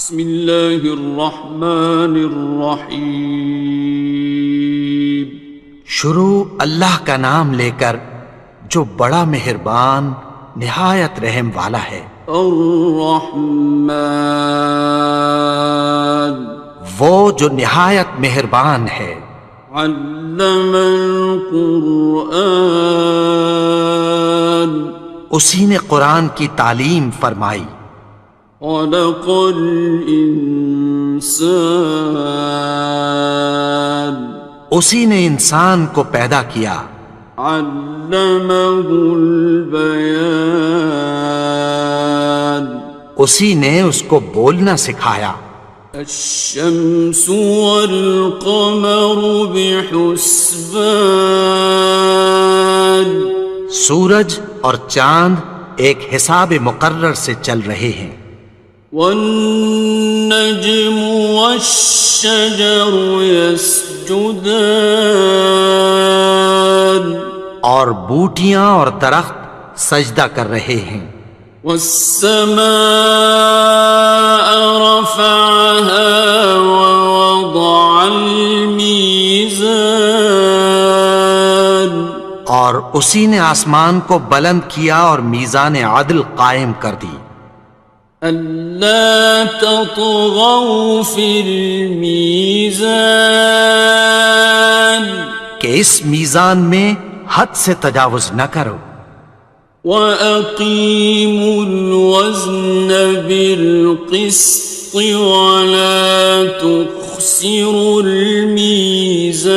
بسم اللہ الرحمن الرحیم۔ شروع اللہ کا نام لے کر جو بڑا مہربان نہایت رحم والا ہے۔ الرحمن، وہ جو نہایت مہربان ہے۔ علم القرآن، اسی نے قرآن کی تعلیم فرمائی۔ خلق الانسان، اسی نے انسان کو پیدا کیا۔ علمہ البیان، اسی نے اس کو بولنا سکھایا۔ الشمس والقمر بحسبان، سورج اور چاند ایک حساب مقرر سے چل رہے ہیں۔ والنجم والشجر يسجدان، اور بوٹیاں اور درخت سجدہ کر رہے ہیں۔ والسماء رفعها ووضع الميزان، اور اسی نے آسمان کو بلند کیا اور میزان عدل قائم کر دی۔ ألا تطغوا في الميزان، کہ اس میزان میں حد سے تجاوز نہ کرو۔ وَأَقِيمُوا الْوَزْنَ بِالْقِسْطِ وَلَا تُخْسِرُوا الْمِيزَانَ،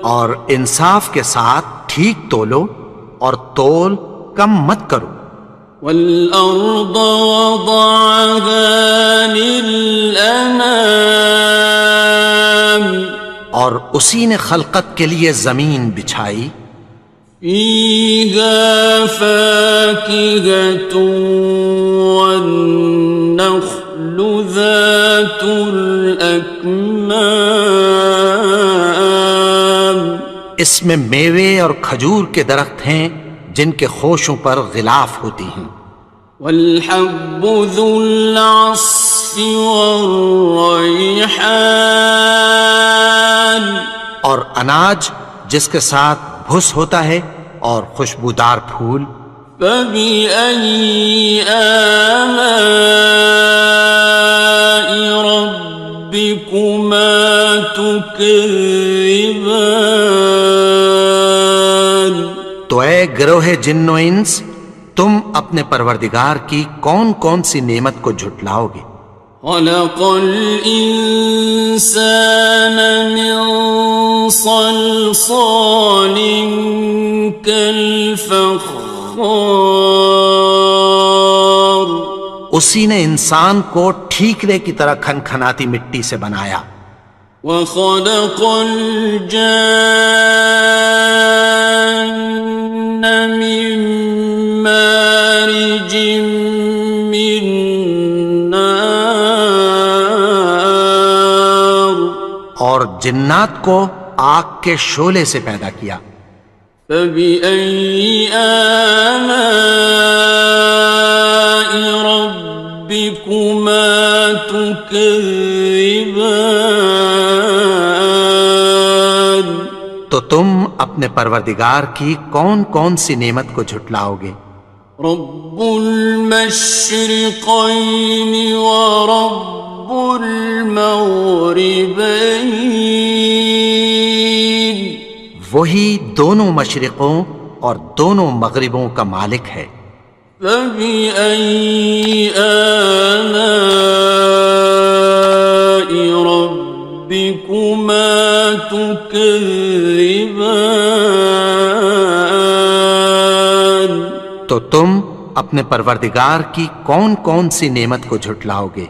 اور انصاف کے ساتھ ٹھیک تولو اور تول کم مت کرو۔ وَالْأَرْضَ وَضَعَهَا لِلْأَنَامِ، اور اسی نے خلقت کے لیے زمین بچھائی۔ فِيهَا فَاكِهَةٌ وَالنَّخْلُ ذَاتُ الْأَكْمَامِ، اس میں میوے اور کھجور کے درخت ہیں جن کے خوشوں پر غلاف ہوتی ہیں۔ وَالْحَبُّ ذُو الْعَصْفِ وَالرَّيْحَانِ، اور اناج جس کے ساتھ بھس ہوتا ہے اور خوشبودار پھول۔ فَبِأَيِّ آلَاءِ رَبِّكُمَا تُكَذِّبَانِ، تو اے گروہ جن و انس، تم اپنے پروردگار کی کون کون سی نعمت کو جھٹلاؤ گے؟ خَلَقَ الْإِنسَانَ مِنْ صَلْصَالٍ كَالْفَخَّارِ، اسی نے انسان کو ٹھیکرے کی طرح کھنکھناتی مٹی سے بنایا۔ وَخَلَقَ الْجَانَّ مِن مَّارِجٍ مِّن نَّارٍ، اور جنات کو آگ کے شعلے سے پیدا کیا۔ فَبِأَيِّ آلَاءِ رَبِّكُمَا تُكَذِّبَانِ، تو تم اپنے پروردگار کی کون کون سی نعمت کو جھٹلاؤ گے؟ رب المشرقین ورب المغربین، وہی دونوں مشرقوں اور دونوں مغربوں کا مالک ہے۔ فَبِأَيِّ آلَاءِ رَبِّكُمَا تُكَذِّبَانِ، تو تم اپنے پروردگار کی کون کون سی نعمت کو جھٹلاؤ گے؟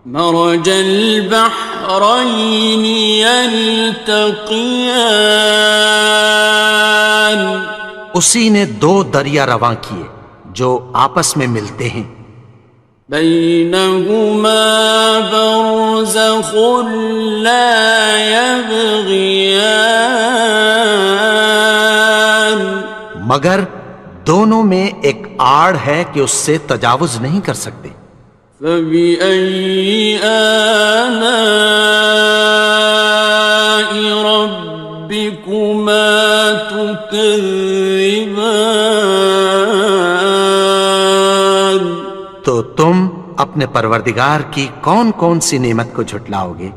مرج البحرین یلتقیان، اسی نے دو دریا رواں کیے جو آپس میں ملتے ہیں۔ بینہما برزخ لا یبغیان، مگر دونوں میں ایک آڑ ہے کہ اس سے تجاوز نہیں کر سکتے۔ فبأي آلاء ربكما تكذبان؟ تو تم اپنے پروردگار کی کون کون سی نعمت کو جھٹلاؤ گے؟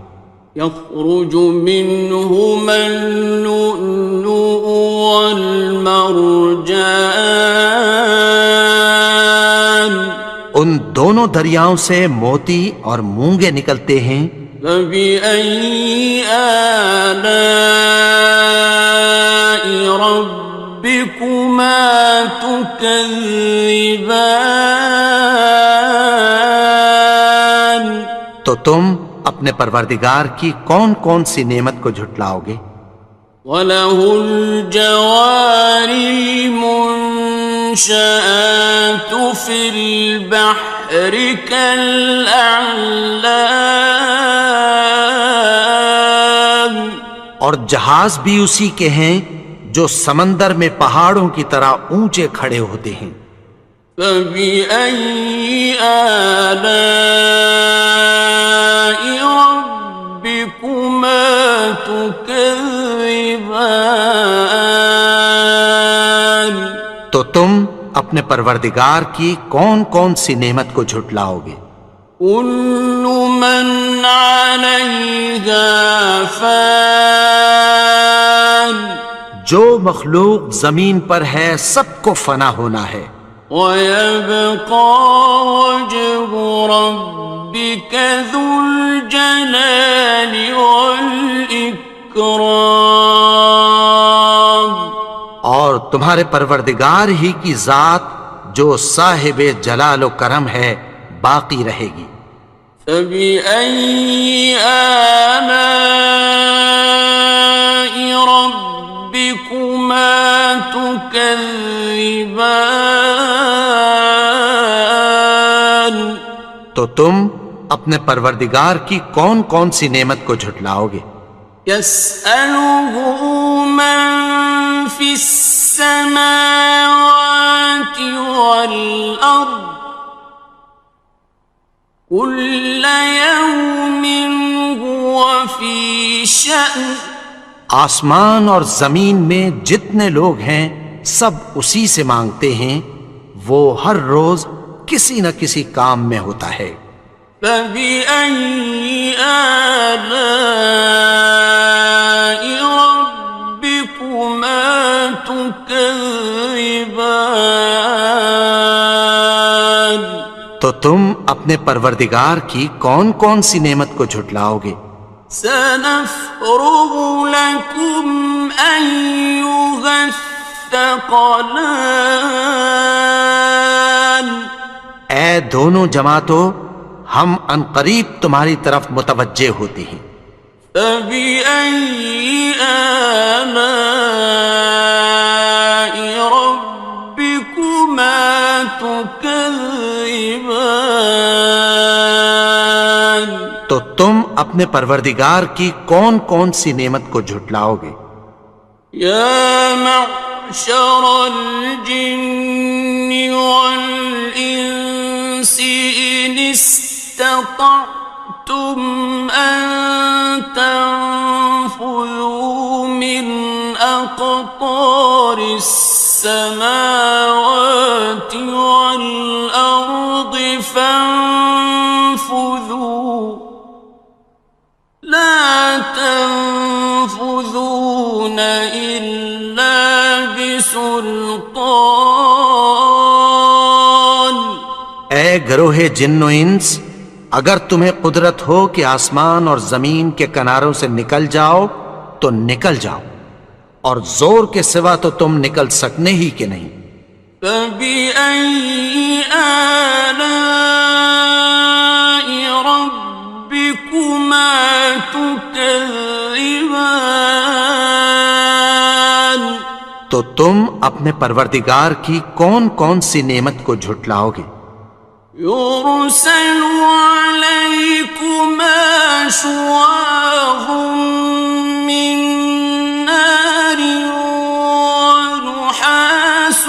يخرج منهما اللؤلؤ والمرجان، ان دونوں دریاؤں سے موتی اور مونگے نکلتے ہیں۔ فبأي آلاء ربكما تكذبان؟ تو تم اپنے پروردگار کی کون کون سی نعمت کو جھٹلاؤ گے؟ وَلَهُ الْجَوَارِ الْمُنشَآتُ فِي الْبَحْرِ كَالْأَعْلَامِ، اور جہاز بھی اسی کے ہیں جو سمندر میں پہاڑوں کی طرح اونچے کھڑے ہوتے ہیں۔ فَبِأَيِّ آلَاءِ رَبِّكُمَا تُكَذِّبَانِ؟ تو تم اپنے پروردگار کی کون کون سی نعمت کو جھٹلاؤ گے؟ كُلُّ مَنْ عَلَيْهَا فَانٍ، جو مخلوق زمین پر ہے سب کو فنا ہونا ہے۔ وَيَبْقَى وَجْهُ رَبِّكَ ذُو الْجَلَالِ وَالْإِكْرَامِ، اور تمہارے پروردگار ہی کی ذات جو صاحب جلال و کرم ہے باقی رہے گی۔ فَبِأَيِّ آلَاءِ رَبِّكُمَا تُكَذِّبَانِ؟ تو تم اپنے پروردگار کی کون کون سی نعمت کو جھٹلاؤ گے؟ يَسْأَلُهُ مَن فِي السَّمَاوَاتِ وَالْأَرْضِ كُلَّ يَوْمٍ هُوَ فِي شَأْنٍ، آسمان اور زمین میں جتنے لوگ ہیں سب اسی سے مانگتے ہیں، وہ ہر روز کسی نہ کسی کام میں ہوتا ہے۔ فَبِأَيِّ آلَاءِ رَبِّكُمَا تُكَذِّبَانِ؟ تو تم اپنے پروردگار کی کون کون سی نعمت کو جھٹلاؤ گے؟ سَنَفْرُغُ لَكُمْ أَيُّهَ الثَّقَلَانِ، اے دونوں جماعتوں، ہم عنقریب تمہاری طرف متوجہ ہوتے ہیں۔ فَبِأَيِّ آلَاءِ رَبِّكُمَا تُكَذِّبَانِ؟ تو تم اپنے پروردگار کی کون کون سی نعمت کو جھٹلاؤ گے؟ يَا مَعْشَرَ الْجِنِّ وَالْإِنسِ إِنِ اسْتَطَعْتُمْ أَن تَنفُذُوا مِنْ أَقْطَارِ السَّمَاوَاتِ وَالْأَرْضِ فَانفُذُوا لَا تَنفُذُونَ إِلَّا بِسُلْطَانٍ۔ اے گروہ جن و انس، اگر تمہیں قدرت ہو کہ آسمان اور زمین کے کناروں سے نکل جاؤ تو نکل جاؤ، اور زور کے سوا تو تم نکل سکنے ہی کہ نہیں۔ فَبِأَيِّ آلَاءِ رَبِّكُمَا تُكَذِّبَانِ؟ تو تم اپنے پروردگار کی کون کون سی نعمت کو جھٹلاؤ گے؟ يُرْسَلُ عَلَيْكُمَا شُوَاظٌ مِّن نَّارٍ وَنُحَاسٌ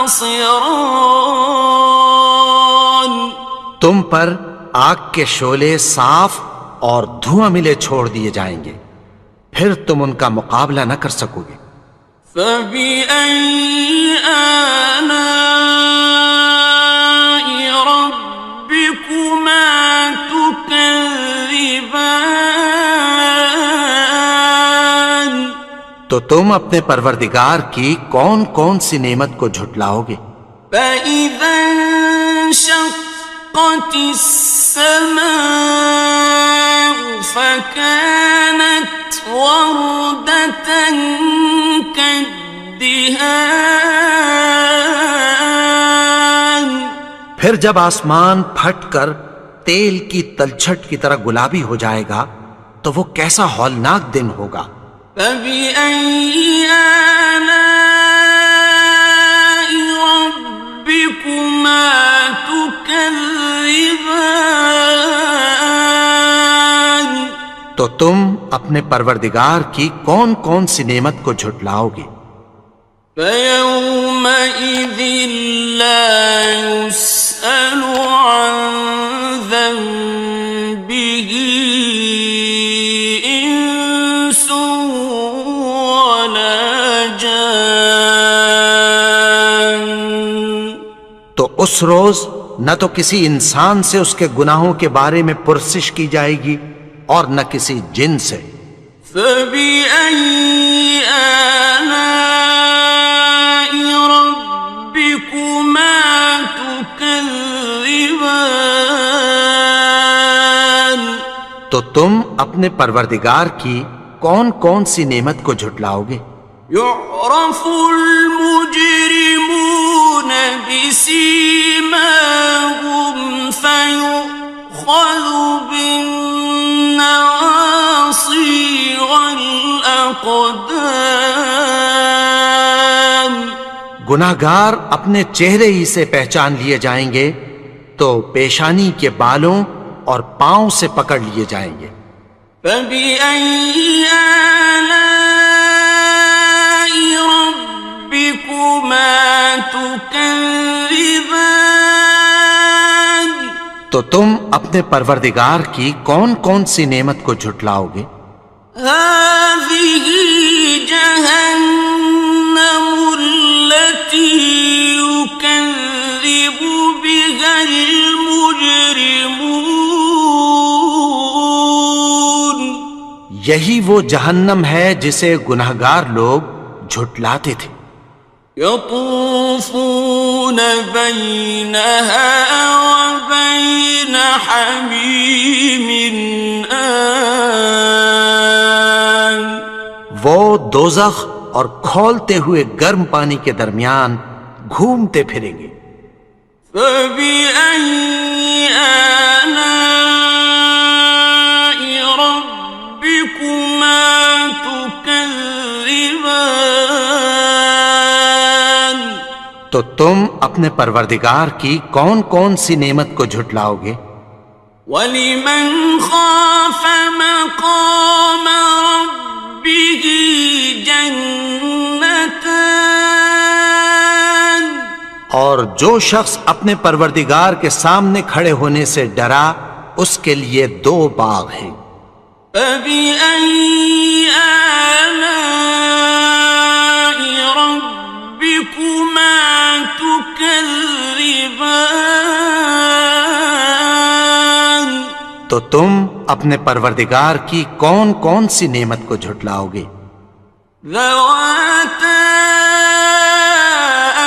خصران. تم پر آگ کے شعلے صاف اور دھواں ملے چھوڑ دیے جائیں گے، پھر تم ان کا مقابلہ نہ کر سکو گے۔ فبأي آلاء ربكما تكذبان. تو تم اپنے پروردگار کی کون کون سی نعمت کو جھٹلاؤ گے؟ فإذا انشقت السماء فكانت وردة كالدهان. پھر جب آسمان پھٹ کر تیل کی تلچھٹ کی طرح گلابی ہو جائے گا تو وہ کیسا ہولناک دن ہوگا۔ فبأي آلاء ربكما تكذبان. تو تم اپنے پروردگار کی کون کون سی نعمت کو جھٹلاؤ گے؟ فيومئذ لا يسأل عن ذنبه إنس ولا جان. تو اس روز نہ تو کسی انسان سے اس کے گناہوں کے بارے میں پرسش کی جائے گی اور نہ کسی جن سے۔ فبأي آلاء ربكما تكذبان. تو تم اپنے پروردگار کی کون کون سی نعمت کو جھٹلاؤ گے؟ يعرف المجرمون بسيماهم فيؤخذ بالنواصي والأقدام. گناہگار اپنے چہرے ہی سے پہچان لیے جائیں گے تو پیشانی کے بالوں اور پاؤں سے پکڑ لیے جائیں گے۔ فبأي آلاء ربكما تكذبان. تو تم اپنے پروردگار کی کون کون سی نعمت کو جھٹلاؤ گے؟ هذه جهنم التي يكذب بها المجرمون. یہی وہ جہنم ہے جسے گناہگار لوگ جھٹلاتے تھے۔ يطوفون بينها وبين حميم آن. وہ دوزخ اور کھولتے ہوئے گرم پانی کے درمیان گھومتے پھریں گے۔ فبأي آلاء ربكما تكذبان. تو تم اپنے پروردگار کی کون کون سی نعمت کو جھٹلاؤ گے؟ وَلِمَنْ خَافَ مَقَامَ رَبِّهِ جَنَّتَانِ. اور جو شخص اپنے پروردگار کے سامنے کھڑے ہونے سے ڈرا اس کے لیے دو باغ ہیں۔ فَبِأَيِّ آلَاءِ رَبِّكُمَا تُكَذِّبَانِ. تو تم اپنے پروردگار کی کون کون سی نعمت کو جھٹلاؤ گے؟ ذَوَاتَا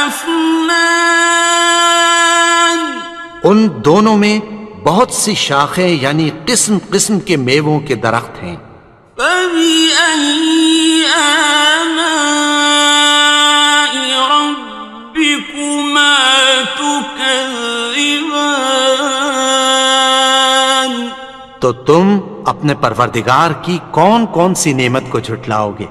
أَفْنَانٍ. ان دونوں میں بہت سی شاخیں یعنی قسم قسم کے میووں کے درخت ہیں۔ فَبِأَيِّ آلَاءِ رَبِّكُمَا تُكَذِّبَانِ. تو تم اپنے پروردگار کی کون کون سی نعمت کو جھٹلاؤ گے؟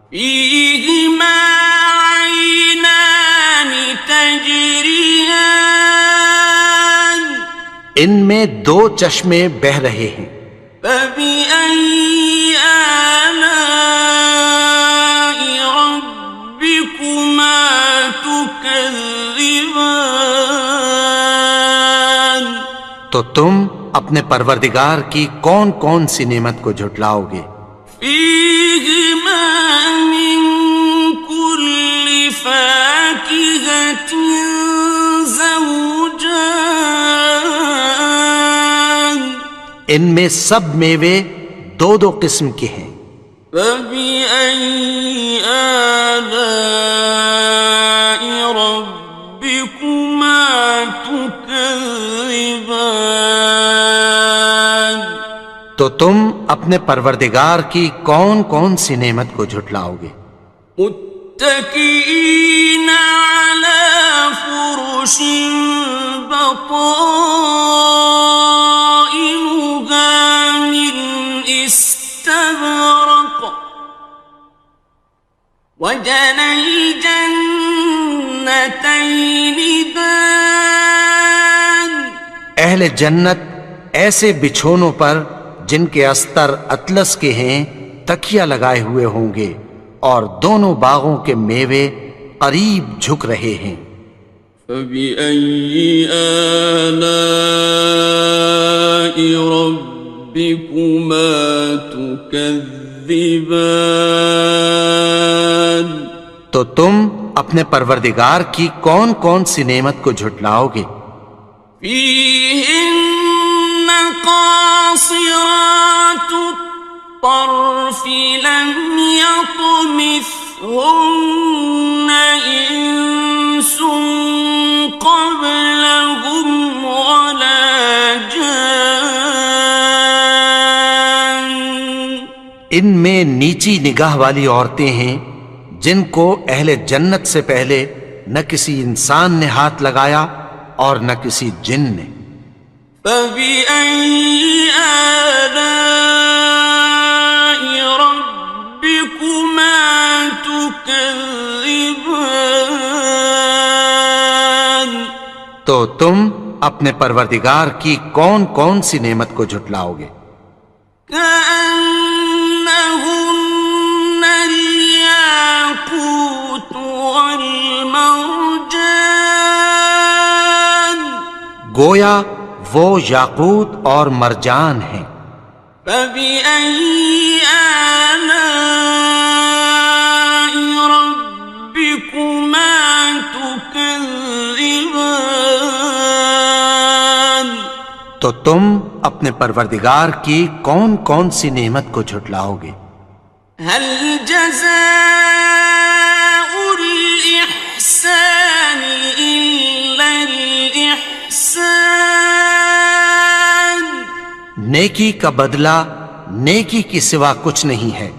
فِيهِمَا عَيْنَانِ تَجْرِيَانِ. ان میں دو چشمے بہہ رہے ہیں۔ فَبِأَيِّ آلَاءِ رَبِّكُمَا تُكَذِّبَانِ. تكذبان تو تم اپنے پروردگار کی کون کون سی نعمت کو جھٹلاؤ گے؟ فيهما من كل فاكهة زوجان ان میں سب میوے دو دو قسم کے ہیں۔ فبأي آلاء ربكما تكذبان تو تم اپنے پروردگار کی کون کون سی نعمت کو جھٹلاؤ گے؟ متكئين على فرش بطائنها من استبرق وجنى الجنتين دان اہل جنت ایسے بچھونوں پر جن کے استر اطلس کے ہیں تکیہ لگائے ہوئے ہوں گے اور دونوں باغوں کے میوے قریب جھک رہے ہیں۔ فبأي آلاء ربكما تكذبان تو تم اپنے پروردگار کی کون کون سی نعمت کو جھٹلاؤ گے؟ فيهن قاصرات الطرف لم يطمثهن إنس قبلهم ولا جان ان میں نیچی نگاہ والی عورتیں ہیں جن کو اہل جنت سے پہلے نہ کسی انسان نے ہاتھ لگایا اور نہ کسی جن نے۔ فبأي آلاء ربكما تكذبان تو تم اپنے پروردگار کی کون کون سی نعمت کو جھٹلاؤ گے؟ كأنهن الياقوت والمرجان گویا وہ یاقوت اور مرجان ہیں۔ فبأي آلاء ربكما تكذبان تو تم اپنے پروردگار کی کون کون سی نعمت کو جھٹلاؤ گے؟ هل جزاء الإحسان إلا الإحسان نیکی کا بدلہ نیکی کی سوا کچھ نہیں ہے۔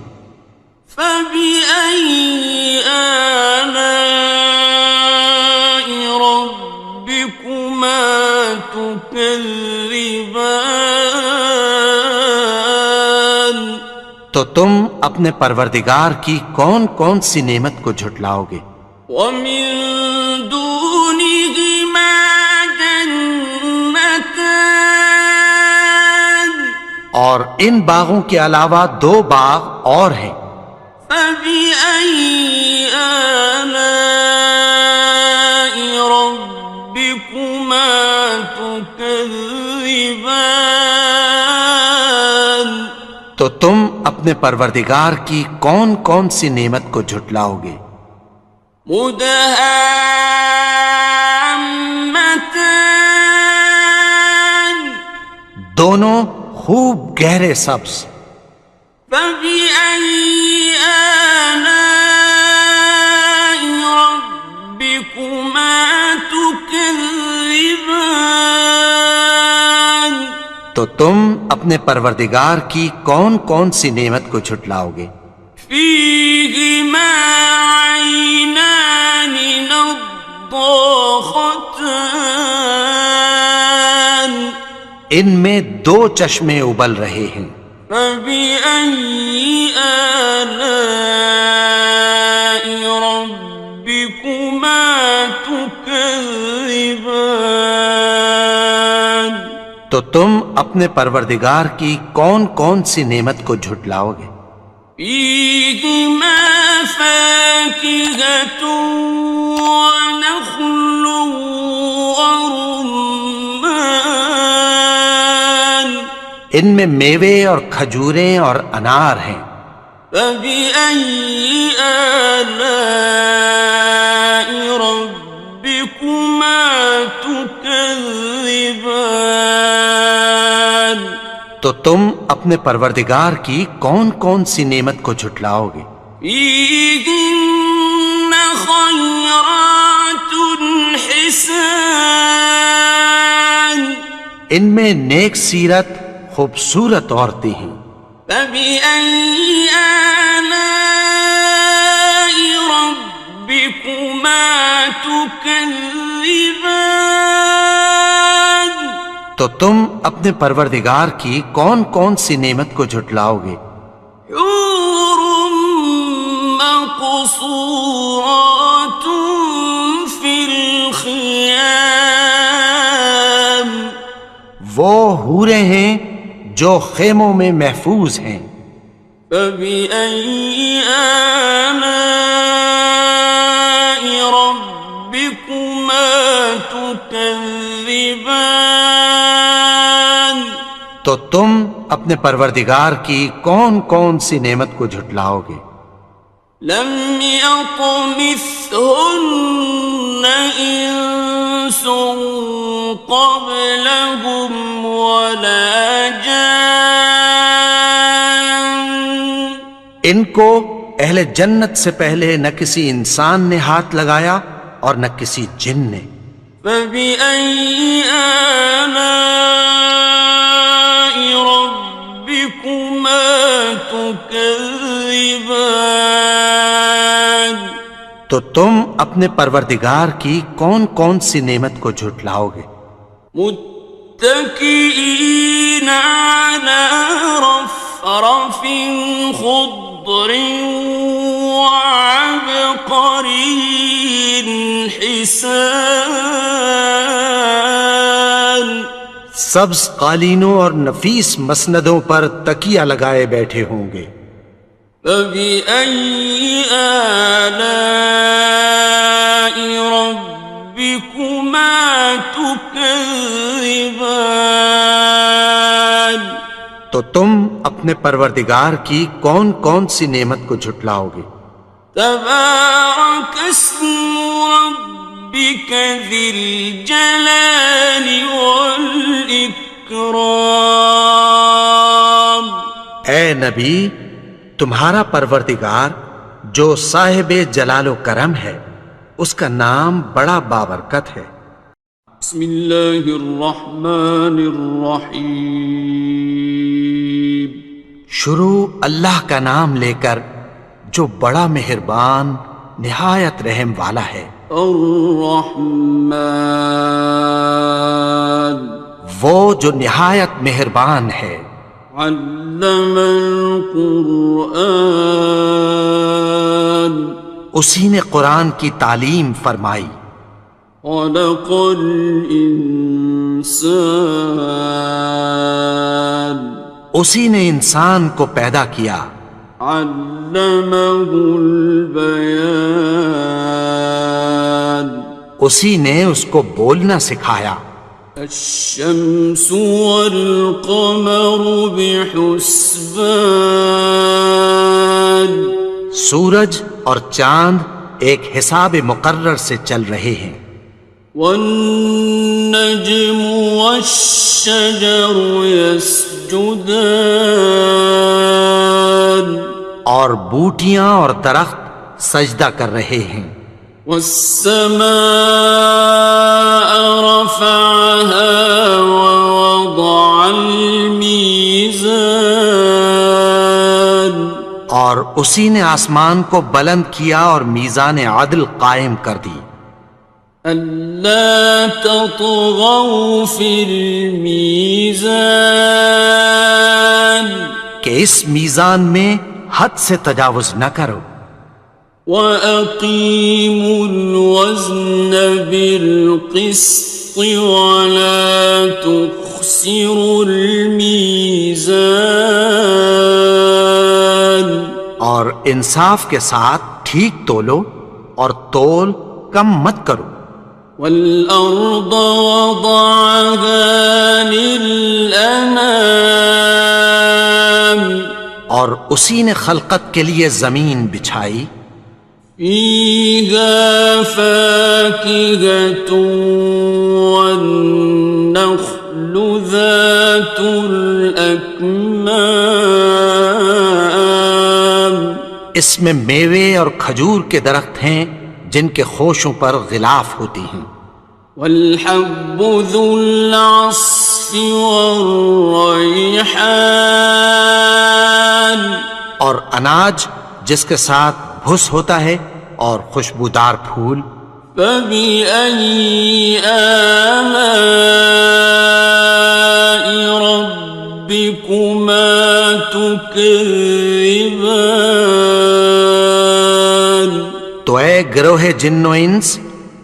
فبأي آلاء ربكما تكذبان تو تم اپنے پروردگار کی کون کون سی نعمت کو جھٹلاؤ گے؟ ومن دونهما جنتان اور ان باغوں کے علاوہ دو باغ اور ہیں۔ فبأي آلاء ربكما تكذبان تو تم اپنے پروردگار کی کون کون سی نعمت کو جھٹلاؤ گے؟ مدهامتان دونوں خوب گہرے سبز۔ فبأي آلاء ربكما تكذبان تو تم اپنے پروردگار کی کون کون سی نعمت کو جھٹلاؤ گے؟ فيهما عينان نضاختان ان میں دو چشمے ابل رہے ہیں۔ فبأي آلاء ربكما تكذبان تو تم اپنے پروردگار کی کون کون سی نعمت کو جھٹلاؤ گے؟ فيهما فاكهة ونخل ورمان ان میں میوے اور کھجوریں اور انار ہیں. فبأي آلاء ربكما تكذبان تو تم اپنے پروردگار کی کون کون سی نعمت کو جھٹلاؤ گے؟ فيهن خيرات حسان ان میں نیک سیرت خوبصورت عورتیں ہیں. فبأي آلاء ربكما تكذبان تو تم اپنے پروردگار کی کون کون سی نعمت کو جھٹلاؤ گے؟ حور مقصورات في الخيام وہ حوریں ہیں جو خیموں میں محفوظ ہیں. فبأي آلاء ربكما تكذبان تو تم اپنے پروردگار کی کون کون سی نعمت کو جھٹلاؤ گے؟ لم يطمثهن إنس قبلهم ولا جان ان کو اہل جنت سے پہلے نہ کسی انسان نے ہاتھ لگایا اور نہ کسی جن نے. فبأي آلاء ربكما تكذبان تو تم اپنے پروردگار کی کون کون سی نعمت کو جھٹلاؤ گے؟ متكئين على رفرف خضر وعبقري حسان سبز قالینوں اور نفیس مسندوں پر تکیہ لگائے بیٹھے ہوں گے. فبأي آلاء ربكما تكذبان تو تم اپنے پروردگار کی کون کون سی نعمت کو جھٹلاؤ گے؟ تبارك اسم ربك ذي الجلال والإكرام اے نبی، تمہارا پروردگار جو صاحب جلال و کرم ہے، اس کا نام بڑا بابرکت ہے. بسم اللہ الرحمن الرحیم شروع اللہ کا نام لے کر جو بڑا مہربان نہایت رحم والا ہے. الرحمن وہ جو نہایت مہربان ہے. علم القرآن اسی نے قرآن کی تعلیم فرمائی. خلق الانسان اسی نے انسان کو پیدا کیا. علمہ البیان اسی نے اس کو بولنا سکھایا. الشمس والقمر بحسبان سورج اور چاند ایک حساب مقرر سے چل رہے ہیں. والنجم والشجر يسجدان اور بوٹیاں اور درخت سجدہ کر رہے ہیں. والسماء رفعها ووضع الميزان اور اسی نے آسمان کو بلند کیا اور میزان عدل قائم کر دی. ألا تطغوا في الميزان کہ اس میزان میں حد سے تجاوز نہ کرو. وَأَقِيمُوا الْوَزْنَ بِالْقِسْطِ وَلَا تُخْسِرُوا الْمِيزَانَ اور انصاف کے ساتھ ٹھیک تولو اور تول کم مت کرو. والأرض وضعها للأنام اور اسی نے خلقت کے لیے زمین بچھائی. فيها فاكهة والنخل ذات الأكمام اس میں میوے اور کھجور کے درخت ہیں جن کے خوشوں پر غلاف ہوتی ہیں. والحب ذو العصف والریحان اور اناج جس کے ساتھ بھس ہوتا ہے اور خوشبودار پھول. فبأي آلاء ربكما تكذبان تو اے گروہ جن و انس،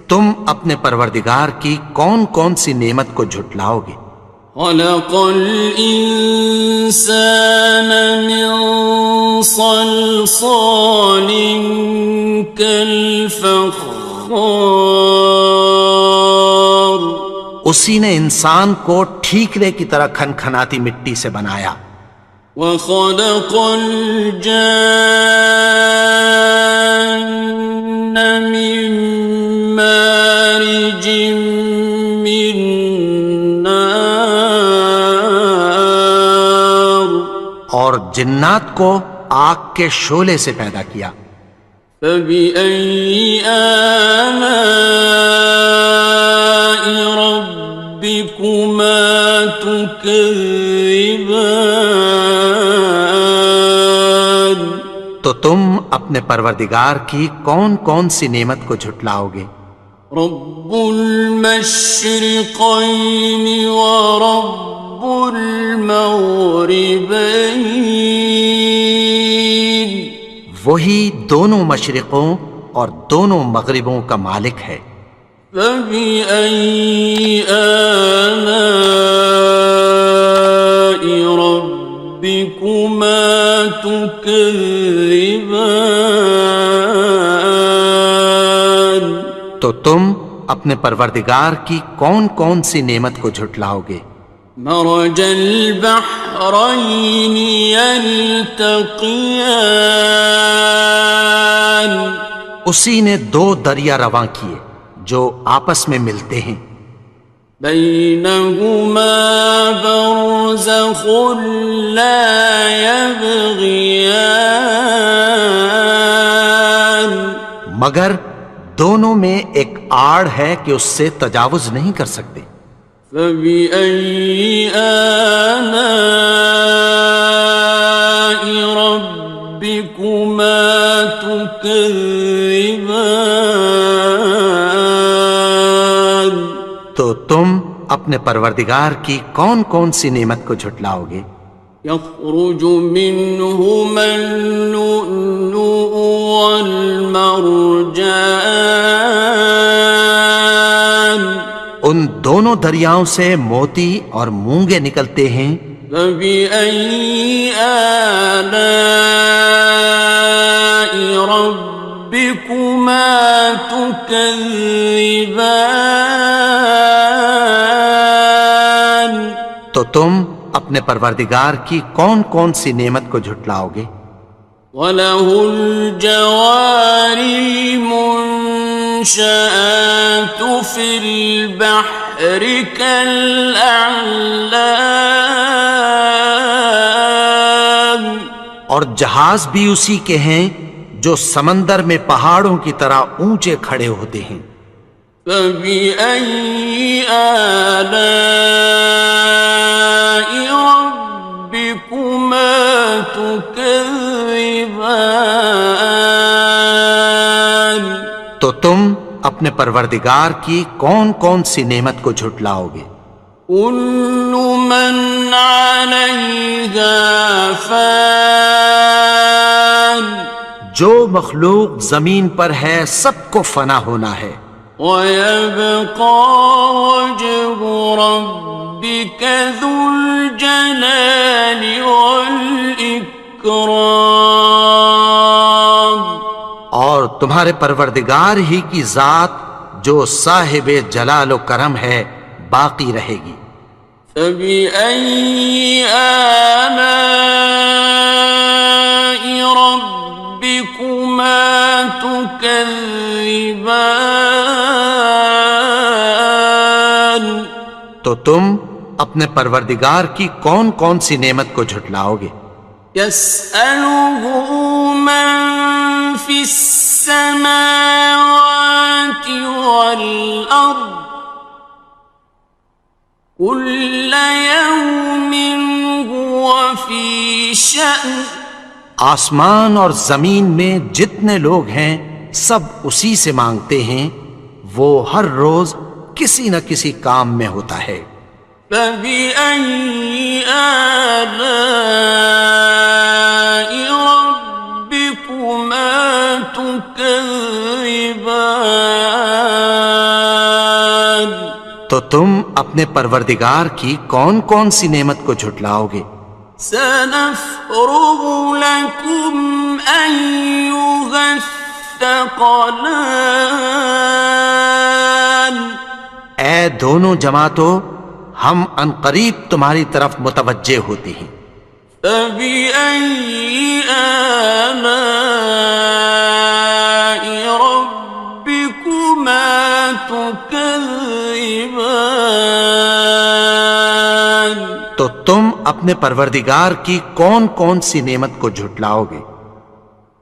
تم اپنے پروردگار کی کون کون سی نعمت کو جھٹلاؤ گے؟ خلق الإنسان من صلصال كالفخار اسی نے انسان کو ٹھیکرے کی طرح کھنکھناتی مٹی سے بنایا. وخلق الجان من مارج من نار اور جنات کو آگ کے شعلے سے پیدا کیا. فبأي آلاء ربكما تكذبان تو تم اپنے پروردگار کی کون کون سی نعمت کو جھٹلاؤ گے؟ رب المشرقين ورب المغربين وہی دونوں مشرقوں اور دونوں مغربوں کا مالک ہے. فبأي آلاء ربكما تكذبان تو تم اپنے پروردگار کی کون کون سی نعمت کو جھٹلاؤ گے؟ مرج البحرين يلتقيان اسی نے دو دریا رواں کیے جو آپس میں ملتے ہیں. بينهما برزخ لا يبغيان مگر دونوں میں ایک آڑ ہے کہ اس سے تجاوز نہیں کر سکتے. فبأي آلاء ربكما تكذبان تو تم اپنے پروردگار کی کون کون سی نعمت کو جھٹلاؤ گے؟ يخرج منهما اللؤلؤ والمرجان ان دونوں دریاؤں سے موتی اور مونگے نکلتے ہیں. فبأي آلاء ربكما تكذبان تو تم اپنے پروردگار کی کون کون سی نعمت کو جھٹلاؤ گے؟ وَلَهُ الْجَوَارِ الْمُنشَآتُ فِي الْبَحْرِ كَالْأَعْلَامِ اور جہاز بھی اسی کے ہیں جو سمندر میں پہاڑوں کی طرح اونچے کھڑے ہوتے ہیں. فَبِأَيِّ آلَاءِ رَبِّكُمَا تُكَذِّبَانِ تو تم اپنے پروردگار کی کون کون سی نعمت کو جھٹلاؤ گے؟ كُلُّ مَنْ عَلَيْهَا فَانٍ جو مخلوق زمین پر ہے سب کو فنا ہونا ہے. وَيَبْقَى وَجْهُ رَبِّكَ ذُو الْجَلَالِ وَالْإِكْرَامِ تمہارے پروردگار ہی کی ذات جو صاحب جلال و کرم ہے باقی رہے گی۔ فبأي آلاء ربكما تكذبان؟ تو تم اپنے پروردگار کی کون کون سی نعمت کو جھٹلاؤ گے؟ يسأله من في السماوات والأرض كل يوم هو في شأن۔ آسمان اور زمین میں جتنے لوگ ہیں سب اسی سے مانگتے ہیں، وہ ہر روز کسی نہ کسی کام میں ہوتا ہے۔ فبأي آلاء ربكما تكذبان؟ تو تم اپنے پروردگار کی کون کون سی نعمت کو جھٹلاؤ گے؟ سنفرغ لكم أيها الثقلان۔ اے دونوں جماعتوں، ہم عنقریب تمہاری طرف متوجہ ہوتے ہیں۔ فبأي آلاء ربكما تكذبان؟ تو تم اپنے پروردگار کی کون کون سی نعمت کو جھٹلاؤ گے؟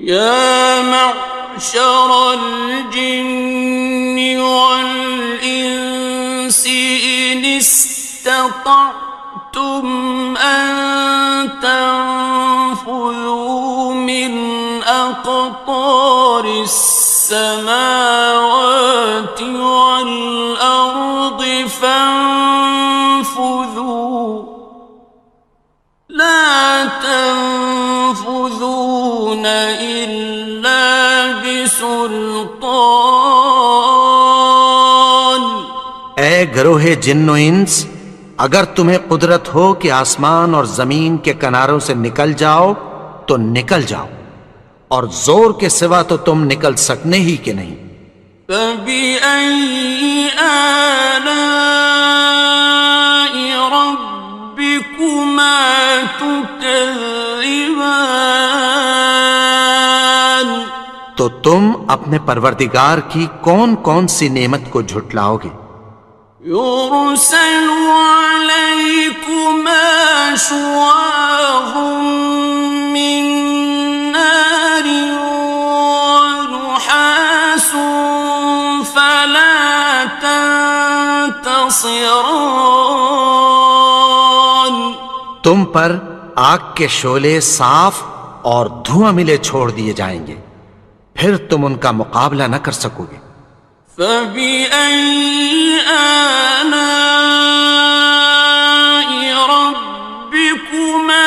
يا معشر الجن والإنس إن استطعتم أن تنفذوا من أقطار السماوات والأرض فانفذوا لا تنفذون إلا بسلطان۔ اے گروہ جن و انس، اگر تمہیں قدرت ہو کہ آسمان اور زمین کے کناروں سے نکل جاؤ تو نکل جاؤ، اور زور کے سوا تو تم نکل سکنے ہی کہ نہیں۔ فبأي آلاء ربكما تكذبان؟ تو تم اپنے پروردگار کی کون کون سی نعمت کو جھٹلاؤ گے؟ يرسل عليكما شواظ من نار ونحاس فلا تنتصران۔ تم پر آگ کے شعلے صاف اور دھواں ملے چھوڑ دیے جائیں گے، پھر تم ان کا مقابلہ نہ کر سکو گے۔ فبأي آلاء ربكما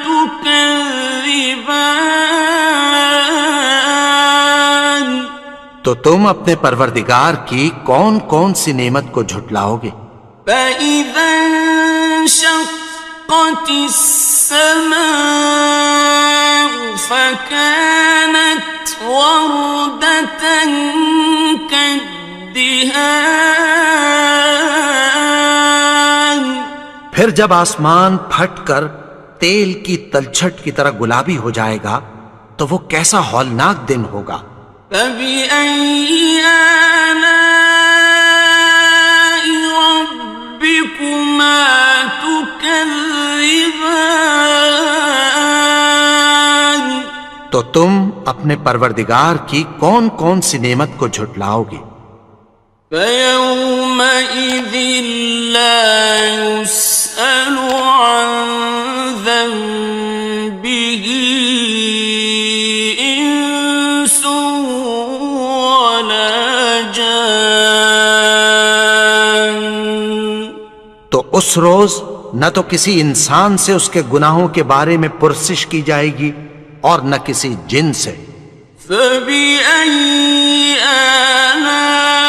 تكذبان؟ تو تم اپنے پروردگار کی کون کون سی نعمت کو جھٹلاؤ گے؟ فإذا انشقت السماء فكانت وردة كالدهان۔ پھر جب آسمان پھٹ کر تیل کی تلچھٹ کی طرح گلابی ہو جائے گا تو وہ کیسا ہولناک دن ہوگا۔ فبأي آلاء ربكما تكذبان؟ تو تم اپنے پروردگار کی کون کون سی نعمت کو جھٹلاؤ گے؟ فيومئذ لا يسأل عن ذنبه إنس ولا جان۔ تو اس روز نہ تو کسی انسان سے اس کے گناہوں کے بارے میں پرسش کی جائے گی اور نہ کسی جن سے۔ فبأي آلاء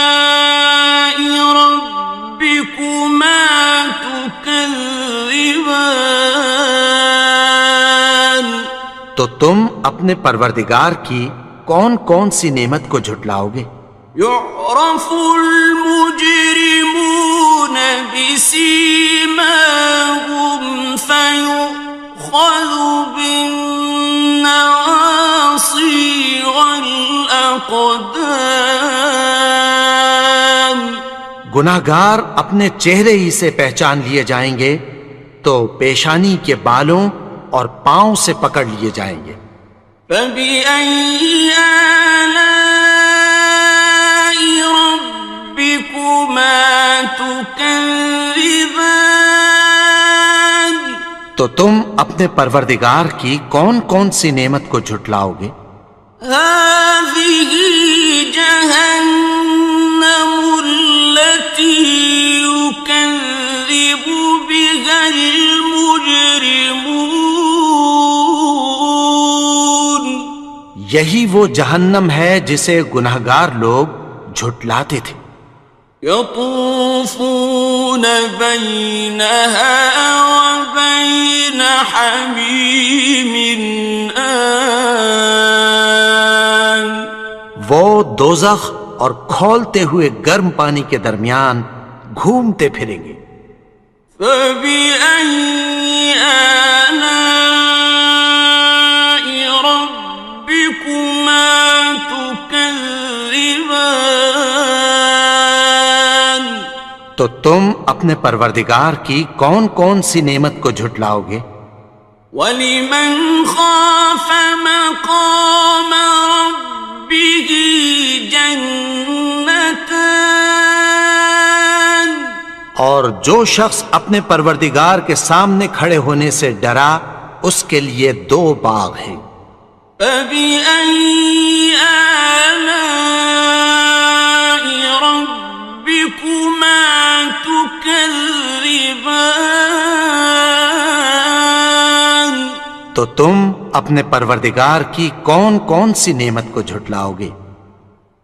ربكما تكذبان؟ تو تم اپنے پروردگار کی کون کون سی نعمت کو جھٹلاؤ گے؟ يعرف المجرمون بسيماهم فيؤخذ بالنواصي والأقدام. گناہگار اپنے چہرے ہی سے پہچان لیے جائیں گے تو پیشانی کے بالوں اور پاؤں سے پکڑ لیے جائیں گے. فبأي آلاء ربكما تكذبان. تو تم اپنے پروردگار کی کون کون سی نعمت کو جھٹلاؤ گے؟ هذه جهنم التي يكذب بها المجرمون. یہی وہ جہنم ہے جسے گناہگار لوگ جھٹلاتے تھے. يطوفون بينها وبين حميم آن. وہ دوزخ اور کھولتے ہوئے گرم پانی کے درمیان گھومتے پھریں گے. فبأي آلاء ربكما تكذبان. تو تم اپنے پروردگار کی کون کون سی نعمت کو جھٹلاؤ گے؟ وَلِمَنْ خَافَ مَقَامَ رَبِّهِ جَنَّتَانِ. اور جو شخص اپنے پروردگار کے سامنے کھڑے ہونے سے ڈرا اس کے لیے 2 باغ ہیں. فَبِأَيِّ آلَاءِ رَبِّكُمَا تُكَذِّبَانِ. تو تم اپنے پروردگار کی کون کون سی نعمت کو جھٹلاؤ گے؟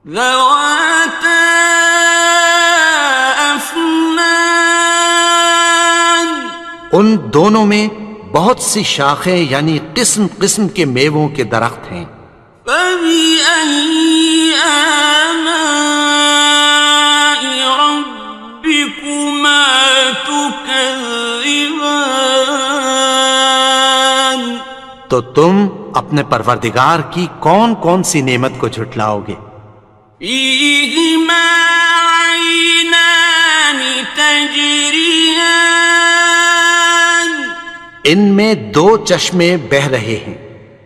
ذَوَاتَا أَفْنَانٍ. ان دونوں میں بہت سی شاخیں یعنی قسم قسم کے میووں کے درخت ہیں. فَبِأَيِّ آلَاءِ رَبِّكُمَا تُكَذِّبَانِ. تو تم اپنے پروردگار کی کون کون سی نعمت کو جھٹلاؤ گے؟ فِيهِمَا عَيْنَانِ تَجْرِيَانِ. ان میں 2 چشمے بہہ رہے ہیں.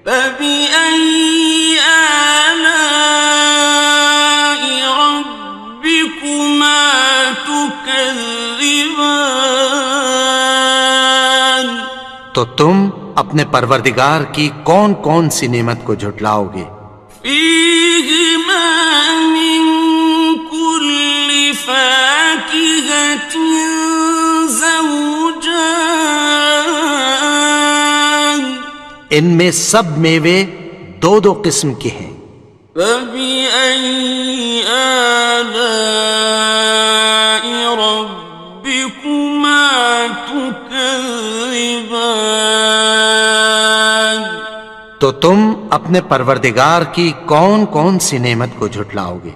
فَبِأَيِّ آلَاءِ رَبِّكُمَا تُكَذِّبَانِ. تو تم اپنے پروردگار کی کون کون سی نعمت کو جھٹلاؤ گے؟ فِيهِمَا مِن كُلِّ فَاكِهَةٍ زَوْجَانِ. ان میں سب میوے 2 قسم کے ہیں. فَبِأَيِّ آلَاءِ رَبِّكُمَا تُكَذِّبَانِ. تو تم اپنے پروردگار کی کون کون سی نعمت کو جھٹلاؤ گے؟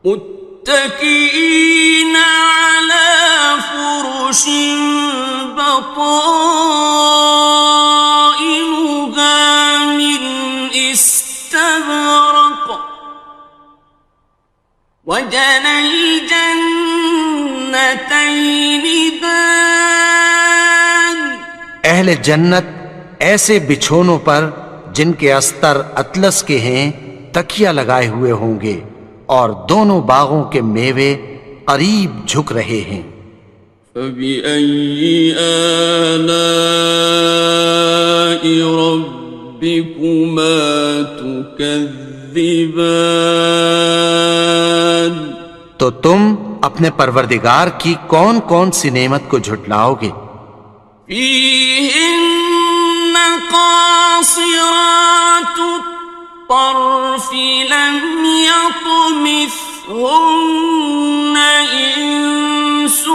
متكئين على فرش بطائنها من استبرق وجنى الجنتين دان. اہل جنت ایسے بچھونوں پر جن کے استر اطلس کے ہیں تکیہ لگائے ہوئے ہوں گے اور دونوں باغوں کے میوے قریب جھک رہے ہیں. فَبِأَيِّ آلَاءِ رَبِّكُمَا تُكَذِّبَانِ. تو تم اپنے پروردگار کی کون کون سی نعمت کو جھٹلاؤ گے؟ فِيهِنَّ قَاصِرَاتُ الطَّرْفِ لَمْ يَطْمِثْهُنَّ إِنسٌ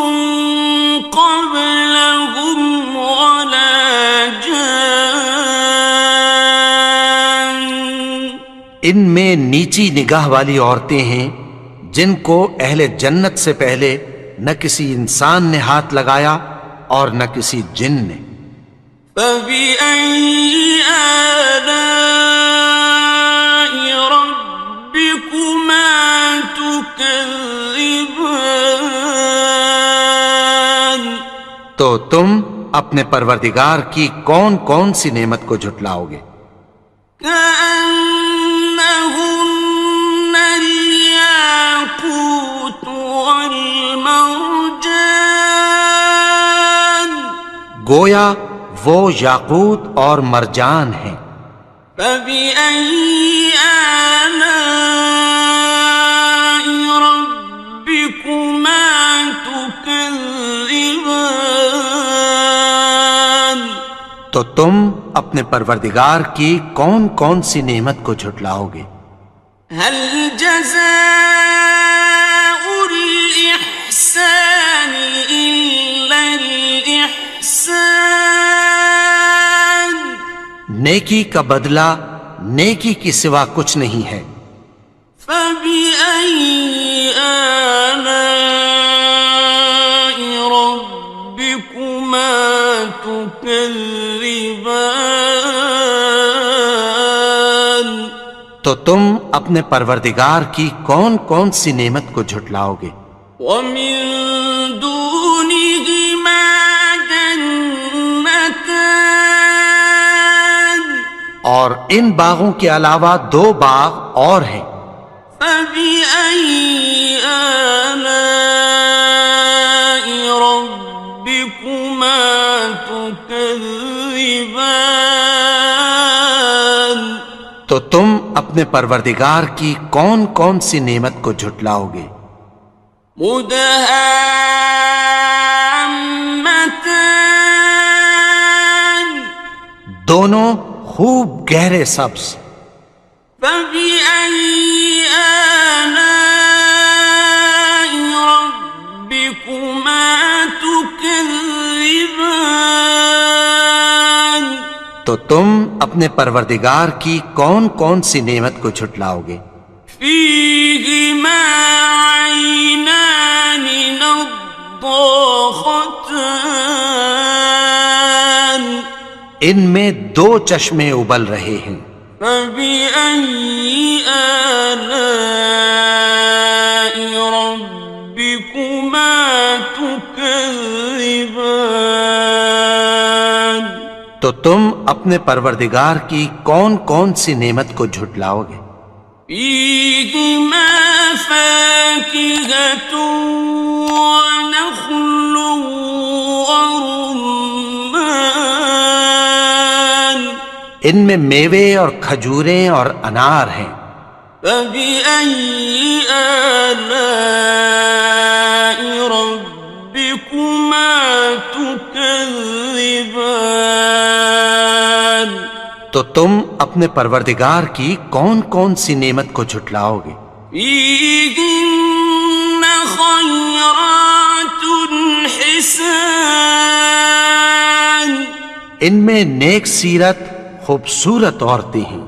قَبْلَهُمْ وَلَا جَانٌّ. ان میں نیچی نگاہ والی عورتیں ہیں جن کو اہل جنت سے پہلے نہ کسی انسان نے ہاتھ لگایا اور نہ کسی جن نے۔ فَبِأَيِّ آلَاءِ رَبِّكُمَا تُكَذِّبَانِ؟ تو تم اپنے پروردگار کی کون کون سی نعمت کو جھٹلاؤ گے؟ كأنهن الياقوت والمرجان، گویا وہ یاقوت اور مرجان ہیں۔ فبأي آلاء ربكما تكذبان؟ تو تم اپنے پروردگار کی کون کون سی نعمت کو جھٹلاؤ گے؟ هل جزاء الإحسان إلا الإحسان؟ نیکی کا بدلہ نیکی کی سوا کچھ نہیں ہے۔ فبأي آلاء ربكما تكذبان؟ تو تم اپنے پروردگار کی کون کون سی نعمت کو جھٹلاؤ گے؟ ومن دونهما جنتان، اور ان باغوں کے علاوہ دو باغ اور ہیں۔ فبأي آلاء ربكما تكذبان؟ تو تم اپنے پروردگار کی کون کون سی نعمت کو جھٹلاؤ گے؟ مدہامتان، دونوں خوب گہرے سبز۔ فبأي آلاء ربكما تكذبان؟ تو تم اپنے پروردگار کی کون کون سی نعمت کو جھٹلاؤ گے؟ فيهما عينان نضاختان، ان میں دو چشمے ابل رہے ہیں۔ فبأي آلاء ربكما تكذبان؟ تو تم اپنے پروردگار کی کون کون سی نعمت کو جھٹلاؤ گے؟ فيهما فاكهة ونخل ورمان، ان میں میوے اور کھجوریں اور انار ہیں۔ فبأي آلاء ربكما تكذبان؟ تو تم اپنے پروردگار کی کون کون سی نعمت کو جھٹلاؤ گے؟ فيهن خيرات حسان، ان میں نیک سیرت خوبصورت عورتیں ہیں۔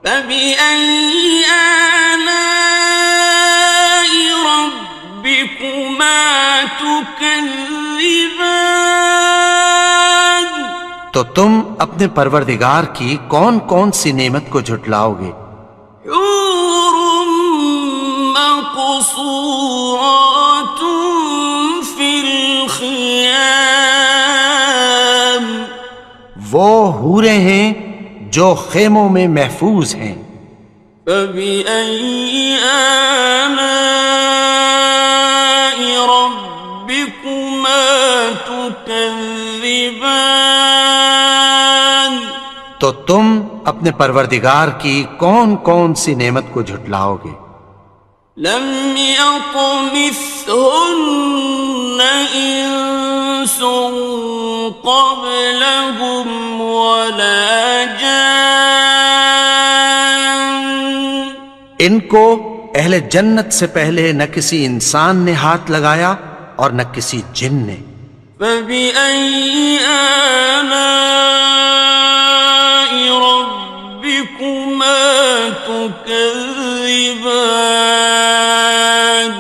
فبأي آلاء ربكما تكذبان؟ تو تم اپنے پروردگار کی کون کون سی نعمت کو جھٹلاؤ گے؟ حور مقصورات في الخيام، وہ حوریں ہیں جو خیموں میں محفوظ ہیں۔ فبأي آلاء ربكما تكذبان؟ تو تم اپنے پروردگار کی کون کون سی نعمت کو جھٹلاؤ گے؟ لم يطمثهن إنس قبلهم ولا جان، ان کو اہل جنت سے پہلے نہ کسی انسان نے ہاتھ لگایا اور نہ کسی جن نے۔ فبأي آلاء ربكما تكذبان؟ تكذبان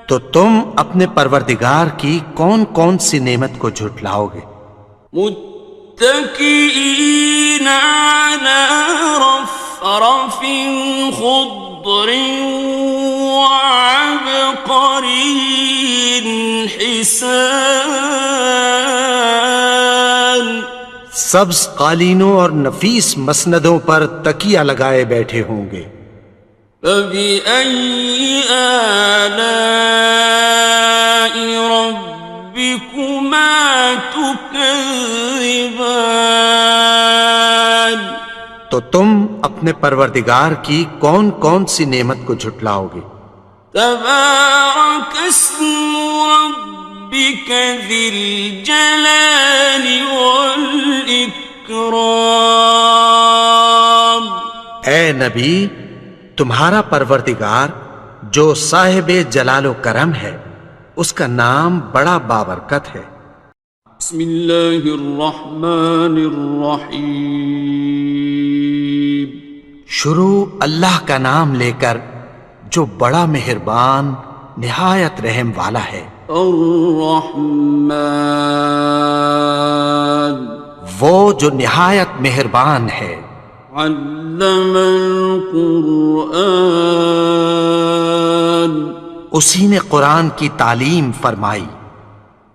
تو تم اپنے پروردگار کی کون کون سی نعمت کو جھٹلاؤ گے؟ متكئين على رفرف خضر وعبقري حسان سبز قالینوں اور نفیس مسندوں پر تکیہ لگائے بیٹھے ہوں گے۔ فبأي آلاء ربكما تكذبان تو تم اپنے پروردگار کی کون کون سی نعمت کو جھٹلاؤ گے؟ تبارك اسم ربك ذي الجلال والإكرام اے نبی، تمہارا پروردگار جو صاحب جلال و کرم ہے، اس کا نام بڑا بابرکت ہے۔ بسم اللہ الرحمن الرحیم شروع اللہ کا نام لے کر جو بڑا مہربان نہایت رحم والا ہے۔ الرحمن وہ جو نہایت مہربان ہے۔ علم القرآن اسی نے قرآن کی تعلیم فرمائی۔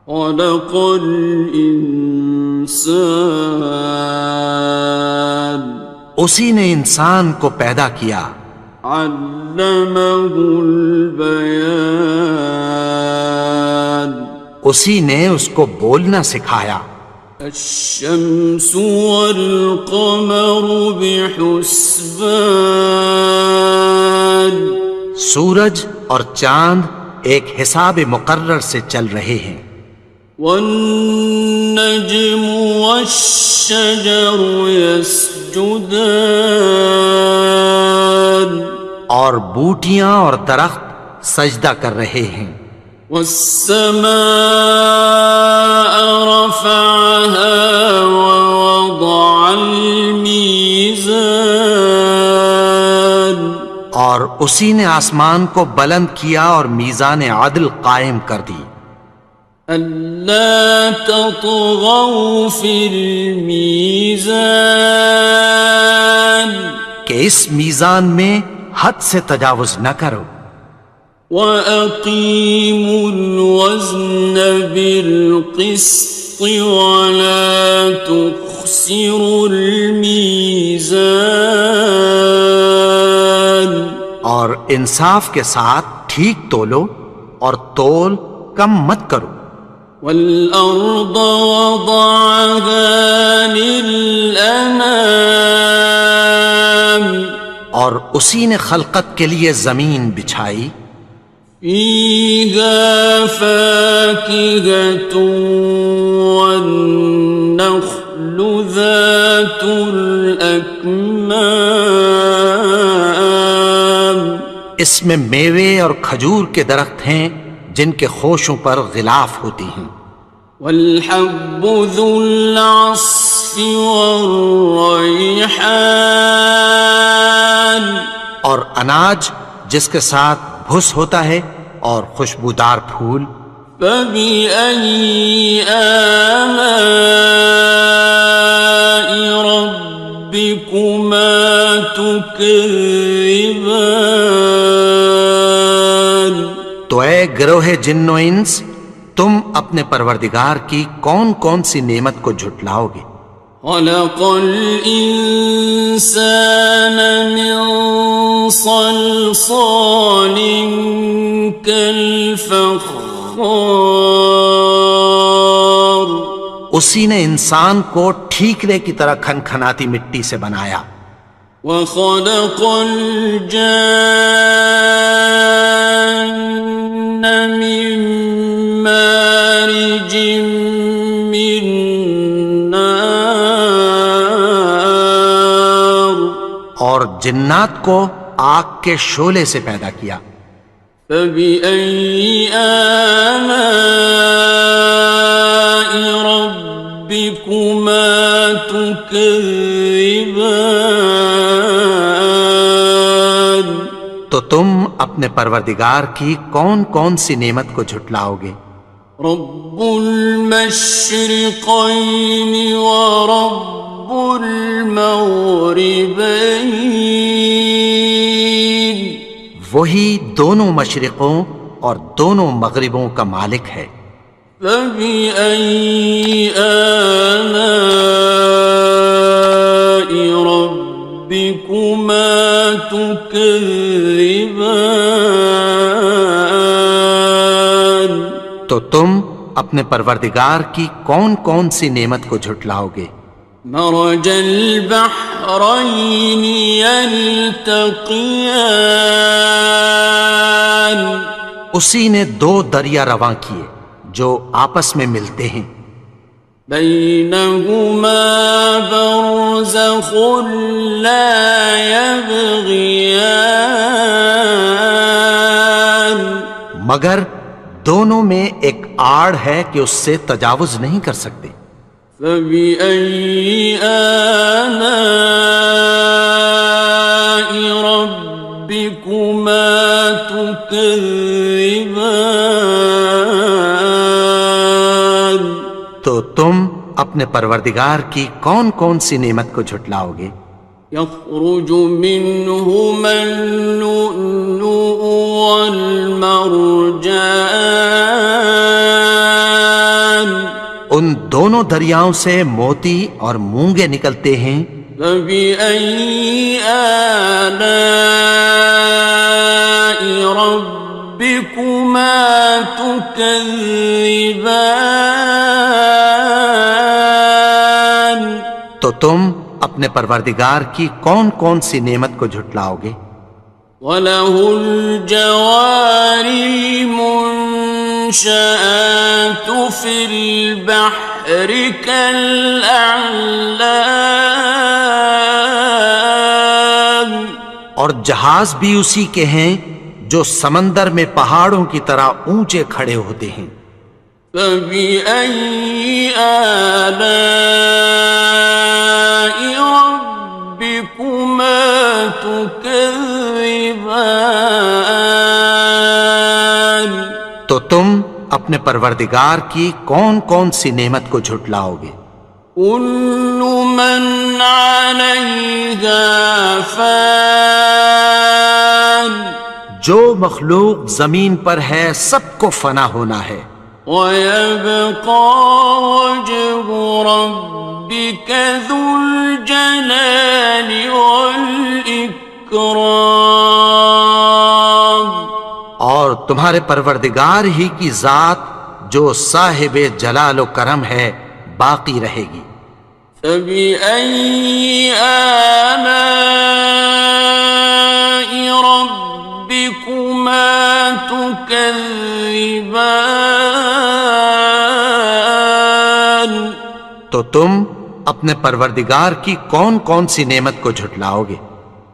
خلق الانسان اسی نے انسان کو پیدا کیا۔ علمہ البیان اسی نے اس کو بولنا سکھایا۔ الشمس والقمر بحسبان سورج اور چاند ایک حساب مقرر سے چل رہے ہیں۔ والنجم والشجر يسجدان اور بوٹیاں اور درخت سجدہ کر رہے ہیں۔ والسماء رفعها ووضع الميزان اور اسی نے آسمان کو بلند کیا اور میزان عدل قائم کر دی۔ ألا تطغوا في الميزان کہ اس میزان میں حد سے تجاوز نہ کرو۔ وَأَقِيمُوا الْوَزْنَ بِالْقِسْطِ وَلَا تُخْسِرُوا الْمِيزَانَ اور انصاف کے ساتھ ٹھیک تولو اور تول کم مت کرو۔ وَالْأَرْضَ وَضَعَهَا لِلْأَنَامِ اور اسی نے خلقت کے لیے زمین بچھائی۔ فِيهَا فَاكِهَةٌ وَالنَّخْلُ ذَاتُ الْأَكْمَامِ اس میں میوے اور کھجور کے درخت ہیں جن کے خوشوں پر غلاف ہوتی ہیں۔ وَالْحَبُّ ذُو الْعَصْفِ وَالرَّيْحَانِ اور اناج جس کے ساتھ بھس ہوتا ہے اور خوشبودار پھول۔ فَبِأَيِّ آلَاءِ رَبِّكُمَا تُكَذِّبَانِ تو اے گروہ جن و انس، تم اپنے پروردگار کی کون کون سی نعمت کو جھٹلاؤ گے؟ خلق الإنسان من صلصال كالفخار اسی نے انسان کو ٹھیکرے کی طرح کھنکھناتی مٹی سے بنایا۔ وخلق الجان من مارج من نار اور جنات کو آگ کے شعلے سے پیدا کیا۔ فبأي آلاء ربكما تكذبان تو تم اپنے پروردگار کی کون کون سی نعمت کو جھٹلاؤ گے؟ رب المشرقين ورب المغربين وہی دونوں مشرقوں اور دونوں مغربوں کا مالک ہے۔ فبأي آلاء ربكما تكذبان تو تم اپنے پروردگار کی کون کون سی نعمت کو جھٹلاؤ گے؟ مرج البحرين يلتقيان اسی نے دو دریا رواں کیے جو آپس میں ملتے ہیں، بينهما برزخ لا يبغيان مگر دونوں میں ایک آڑ ہے کہ اس سے تجاوز نہیں کر سکتے۔ فبأي آلاء ربكما تكذبان تو تم اپنے پروردگار کی کون کون سی نعمت کو جھٹلاؤ گے؟ يخرج منهما اللؤلؤ والمرجان ان دونوں دریاؤں سے موتی اور مونگے نکلتے ہیں۔ فبأي آلاء ربكما تكذبان تو تم اپنے پروردگار کی کون کون سی نعمت کو جھٹلاؤ گے؟ وَلَهُ الْجَوَارِ الْمُنشَآتُ فِي الْبَحْرِ كَالْأَعْلَامِ اور جہاز بھی اسی کے ہیں جو سمندر میں پہاڑوں کی طرح اونچے کھڑے ہوتے ہیں۔ فَبِأَيِّ آلَاءِ رَبِّكُمَا تُكَذِّبَانِ تو تم اپنے پروردگار کی کون کون سی نعمت کو جھٹلاؤ گے؟ كُلُّ مَنْ عَلَيْهَا فَانٍ جو مخلوق زمین پر ہے سب کو فنا ہونا ہے، وَيَبْقَى وَجْهُ رَبِّكَ ذُو الْجَلَالِ وَالْإِكْرَامِ اور تمہارے پروردگار ہی کی ذات جو صاحب جلال و کرم ہے باقی رہے گی۔ فَبِأَيِّ آلَاءِ رَبِّكُمَا تُكَذِّبَانِ تو تم اپنے پروردگار کی کون کون سی نعمت کو جھٹلاؤ گے؟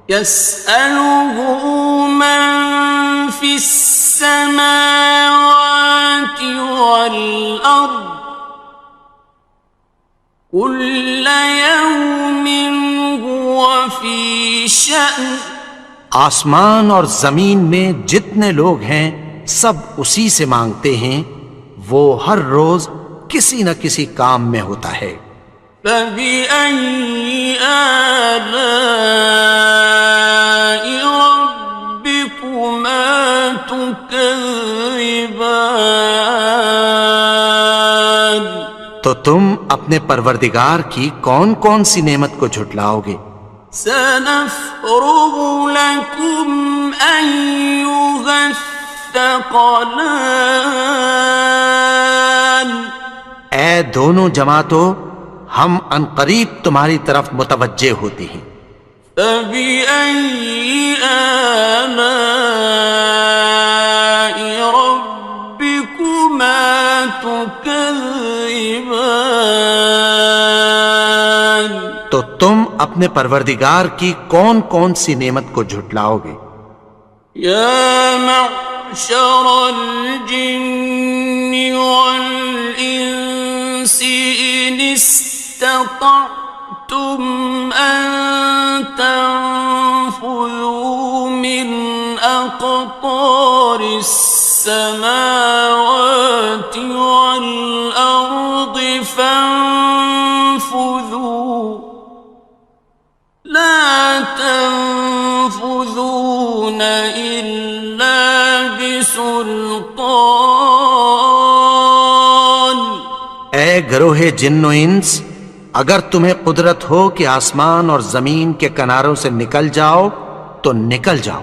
يَسْأَلُهُ مَن فِي السَّمَاوَاتِ وَالْأَرْضِ كُلَّ يَوْمٍ هُوَ فِي شَأْنٍ آسمان اور زمین میں جتنے لوگ ہیں سب اسی سے مانگتے ہیں، وہ ہر روز کسی نہ کسی کام میں ہوتا ہے۔ فَبِأَيِّ آلَاءِ رَبِّكُمَا تُكَذِّبَانِ تو تم اپنے پروردگار کی کون کون سی نعمت کو جھٹلاؤ گے؟ سَنَفْرُغُ لَكُمْ أَيُّهَ الثَّقَلَانِ اے دونوں جماعتوں، ہم عنقریب تمہاری طرف متوجہ ہوتے ہیں۔ فَبِأَيِّ آلَاءِ رَبِّكُمَا تُكَذِّبَانِ تو تم اپنے پروردگار کی کون کون سی نعمت کو جھٹلاؤ گے؟ يَا مَعْشَرَ الْجِنِّ وَالْإِنسِ إِنِ اسْتَطَعْتُمْ أَن تَنفُذُوا مِنْ أقطار السماوات والأرض فانفذوا لا تنفذون إلا بسلطان. اے گروہ جن و انس، اگر تمہیں قدرت ہو کہ آسمان اور زمین کے کناروں سے نکل جاؤ تو نکل جاؤ،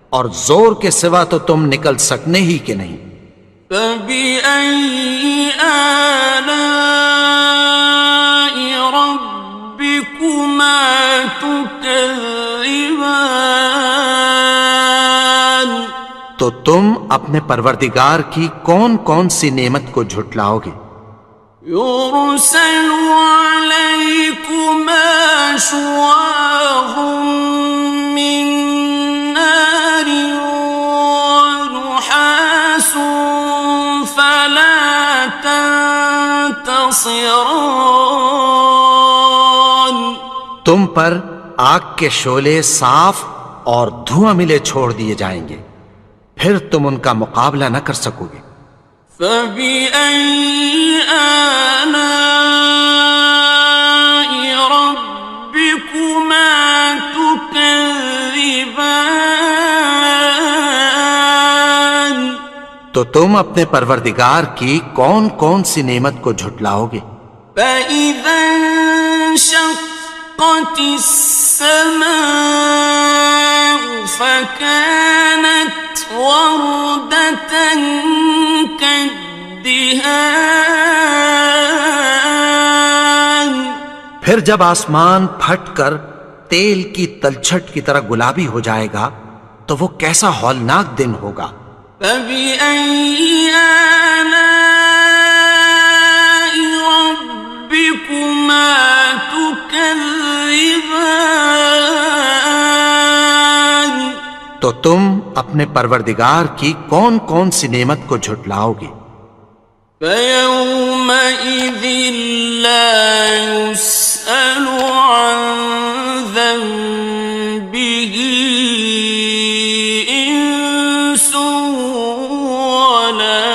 اور زور کے سوا تو تم نکل سکنے ہی کہ نہیں. فَبِأَيِّ آلَاءِ رَبِّكُمَا تُكَذِّبَانِ. تو تم اپنے پروردگار کی کون کون سی نعمت کو جھٹلاؤ گے؟ يُرْسَلُ عَلَيْكُمَا شُوَاظٌ مِّن نَّارٍ وَنُحَاسٌ فَلَا تَنتَصِرَانِ. تم پر آگ کے شعلے صاف اور دھواں ملے چھوڑ دیے جائیں گے، پھر تم ان کا مقابلہ نہ کر سکو گے. فَبِأَيِّ آلَاءِ رَبِّكُمَا تُكَذِّبَانِ. تو تم اپنے پروردگار کی کون کون سی نعمت کو جھٹلاؤ گے؟ فَإِذَا انشَقَّتِ السَّمَاءُ فَكَانَتْ وَرْدَةً كَالدِّهَانِ. پھر جب آسمان پھٹ کر تیل کی تلچھٹ کی طرح گلابی ہو جائے گا تو وہ کیسا ہولناک دن ہوگا. فَبِأَيِّ آلَاءِ رَبِّكُمَا تُكَذِّبَانِ. تو تم اپنے پروردگار کی کون کون سی نعمت کو جھٹلاؤ گے؟ فَيَوْمَئِذٍ لَا يُسْأَلُ عَنْ ذَنبِهِ إِنسٌ وَلَا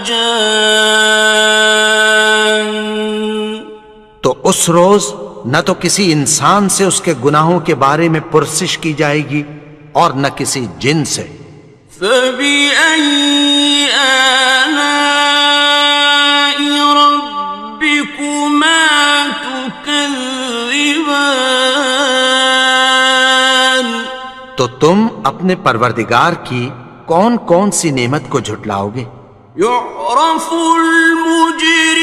جَانٌ. تو اس روز نہ تو کسی انسان سے اس کے گناہوں کے بارے میں پرسش کی جائے گی اور نہ کسی جن سے. فَبِأَيِّ آلَاءِ رَبِّكُمَا تُكَذِّبَانِ. تو تم اپنے پروردگار کی کون کون سی نعمت کو جھٹلاؤ گے؟ يُعْرَفُ الْمُجْرِمُونَ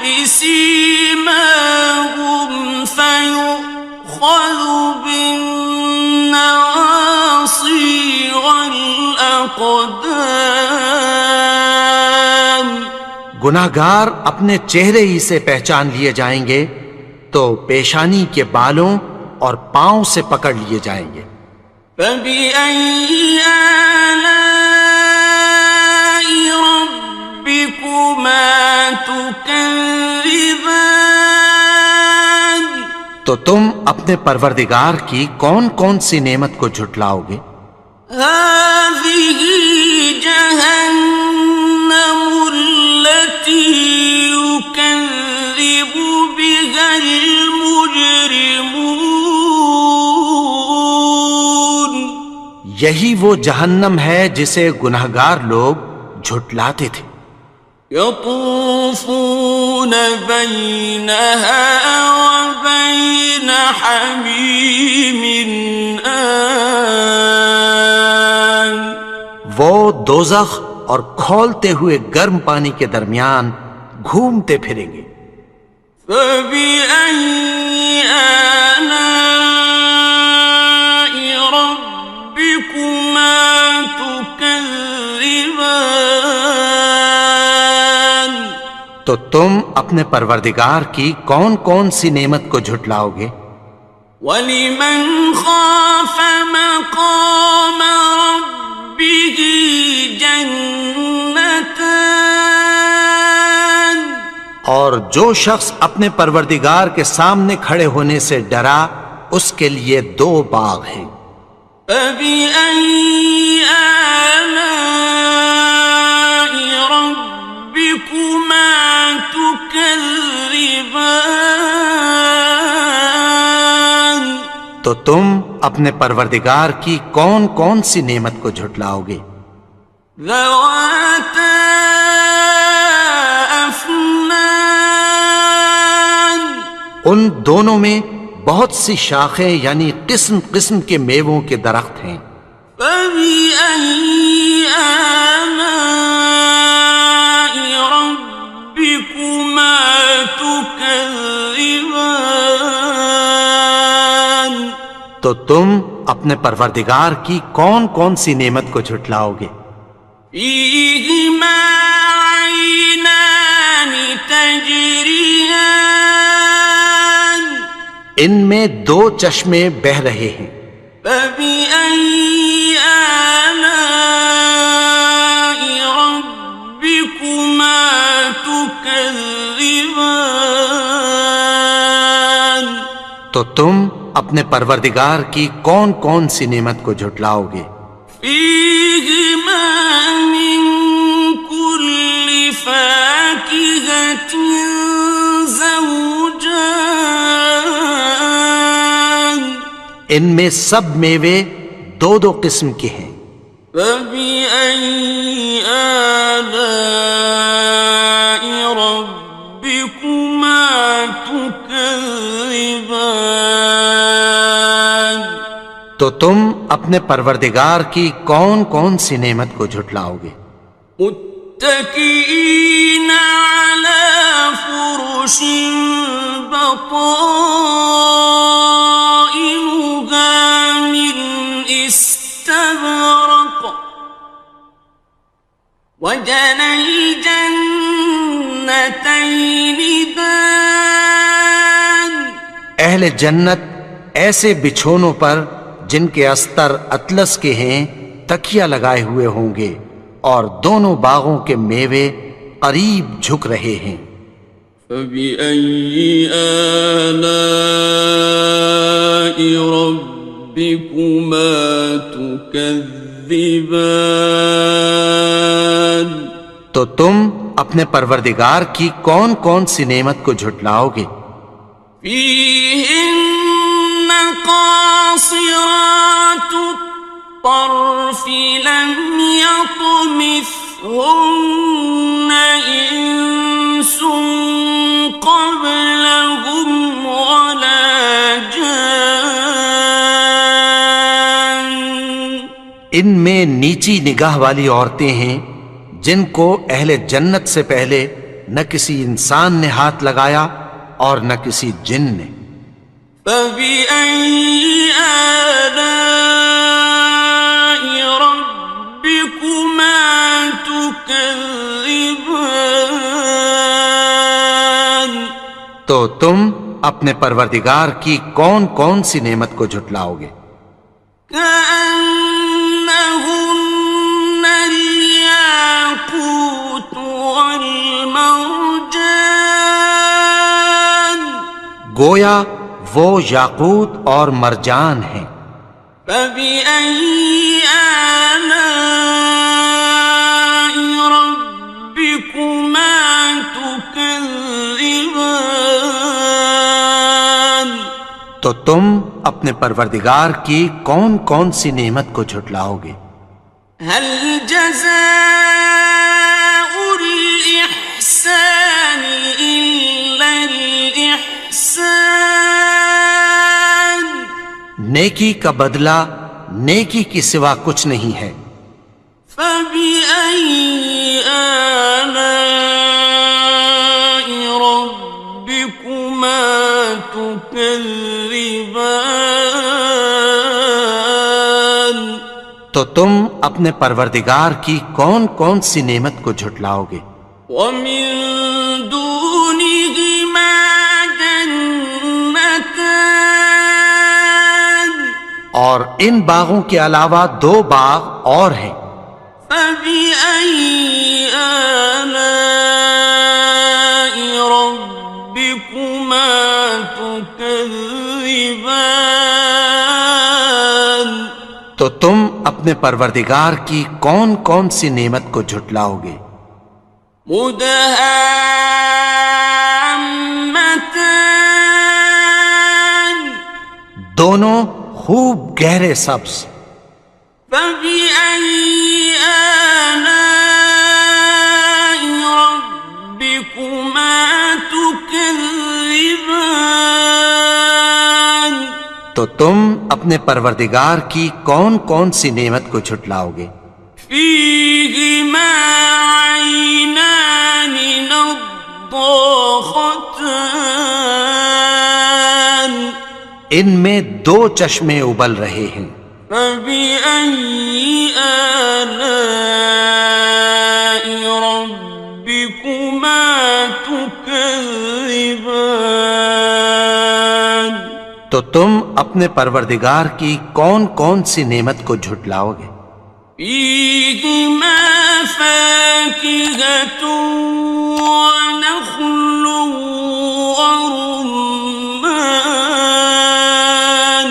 بِسِيمَاهُمْ فَيُؤْخَذُ بِالنَّوَاصِي وَالْأَقْدَامِ. گناہگار اپنے چہرے ہی سے پہچان لیے جائیں گے تو پیشانی کے بالوں اور پاؤں سے پکڑ لیے جائیں گے. فَبِأَيِّ آلَاءِ رَبِّكُمَا تُكَذِّبَانِ. تو تم اپنے پروردگار کی کون کون سی نعمت کو جھٹلاؤ گے؟ هَٰذِهِ جَهَنَّمُ الَّتِي يُكَذِّبُ بِهَا الْمُجْرِمُونَ. یہی وہ جہنم ہے جسے گناہگار لوگ جھٹلاتے تھے. يَطُوفُونَ بَيْنَهَا وَبَيْنَ حَمِيمٍ آنٍ. وہ دوزخ اور کھولتے ہوئے گرم پانی کے درمیان گھومتے پھریں گے. فَبِأَيِّ آلَاءِ رَبِّكُمَا تُكَذِّبَانِ. تو تم اپنے پروردگار کی کون کون سی نعمت کو جھٹلاؤ گے؟ وَلِمَنْ خَافَ مَقَامَ رَبِّهِ جَنَّتَانِ. اور جو شخص اپنے پروردگار کے سامنے کھڑے ہونے سے ڈرا اس کے لیے 2 باغ ہیں. فبأي آلاء ربكما تكذبان؟ تو تم اپنے پروردگار کی کون کون سی نعمت کو جھٹلاؤ گے؟ ذواتا افنان، ان دونوں میں بہت سی شاخیں یعنی قسم قسم کے میووں کے درخت ہیں۔ فبأي آلاء ربكما تكذبان؟ تو تم اپنے پروردگار کی کون کون سی نعمت کو جھٹلاؤ گے؟ فيهما عينان تجريان، ان میں دو چشمے بہہ رہے ہیں۔ فبأي آلاء ربكما تكذبان؟ تو تم اپنے پروردگار کی کون کون سی نعمت کو جھٹلاؤ گے؟ فيهما من كل فاكهة زوجان، ان میں سب میوے دو دو قسم کے ہیں۔ فبأي آلاء ربكما تكذبان؟ تو تم اپنے پروردگار کی کون کون سی نعمت کو جھٹلاؤ گے؟ متكئين على فرش بطائنها من استبرق، وجنى الجنتين دان، اہل جنت ایسے بچھونوں پر جن کے استر اطلس کے ہیں تکیہ لگائے ہوئے ہوں گے، اور دونوں باغوں کے میوے قریب جھک رہے ہیں۔ فبأي آلاء ربكما تكذبان؟ تو تم اپنے پروردگار کی کون کون سی نعمت کو جھٹلاؤ گے؟ فيهن قاصرات الطرف لم يطمثهن إنس قبلهم ولا جان، ان میں نیچی نگاہ والی عورتیں ہیں جن کو اہل جنت سے پہلے نہ کسی انسان نے ہاتھ لگایا اور نہ کسی جن نے۔ فبأي آلاء ربكما تكذبان؟ تو تم اپنے پروردگار کی کون کون سی نعمت کو جھٹلاؤ گے؟ كأنهن الياقوت والمرجان، گویا وہ یاقوت اور مرجان ہیں۔ فبأي آلاء ربكما تكذبان؟ تو تم اپنے پروردگار کی کون کون سی نعمت کو جھٹلاؤ گے؟ هل جزاء الإحسان إلا الإحسان؟ نیکی کا بدلہ نیکی کی سوا کچھ نہیں ہے۔ فبأي آلاء ربكما تكذبان؟ تو تم اپنے پروردگار کی کون کون سی نعمت کو جھٹلاؤ گے؟ ومن دونهما جنتان، اور ان باغوں کے علاوہ دو باغ اور ہیں۔ فبأي آلاء ربكما تكذبان؟ تو اپنے پروردگار کی کون کون سی نعمت کو جھٹلاؤ گے؟ مدہامتان دونوں خوب گہرے سبز. فبأي آلاء ربكما تكذبان تو تم اپنے پروردگار کی کون کون سی نعمت کو جھٹلاؤ گے؟ فيهما عينان نضاختان ان میں دو چشمے ابل رہے ہیں. فبأي آلاء ربكما تكذبان تو تم اپنے پروردگار کی کون کون سی نعمت کو جھٹلاؤ گے؟ فيهما فاكهة ونخل ورمان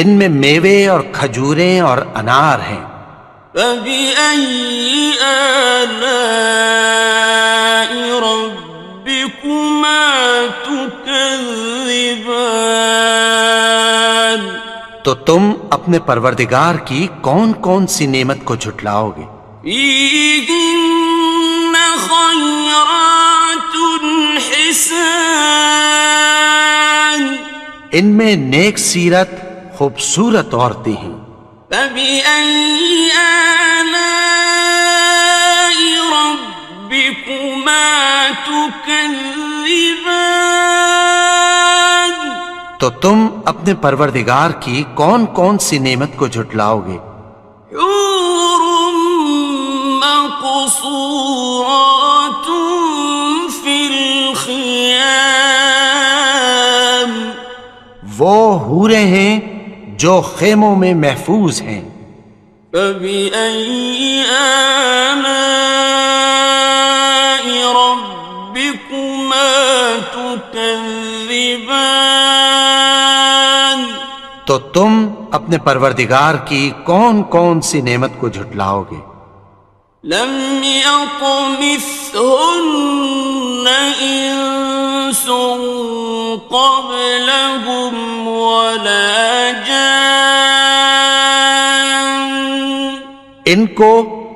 ان میں میوے اور کھجوریں اور انار ہیں. فبأي آلاء ربكما تكذبان تو تم اپنے پروردگار کی کون کون سی نعمت کو جھٹلاؤ گے؟ فيهن خيرات حسان ان میں نیک سیرت خوبصورت عورتیں ہیں. فبأي آلاء ربكما تكذبان تو تم اپنے پروردگار کی کون کون سی نعمت کو جھٹلاؤ گے؟ حور مقصورات في الخيام وہ حوریں ہیں جو خیموں میں محفوظ ہیں. فبأي آلاء ربكما تكذبان تو تم اپنے پروردگار کی کون کون سی نعمت کو جھٹلاؤ گے؟ لم يطمثهن إنس قبلهم ولا جان ان کو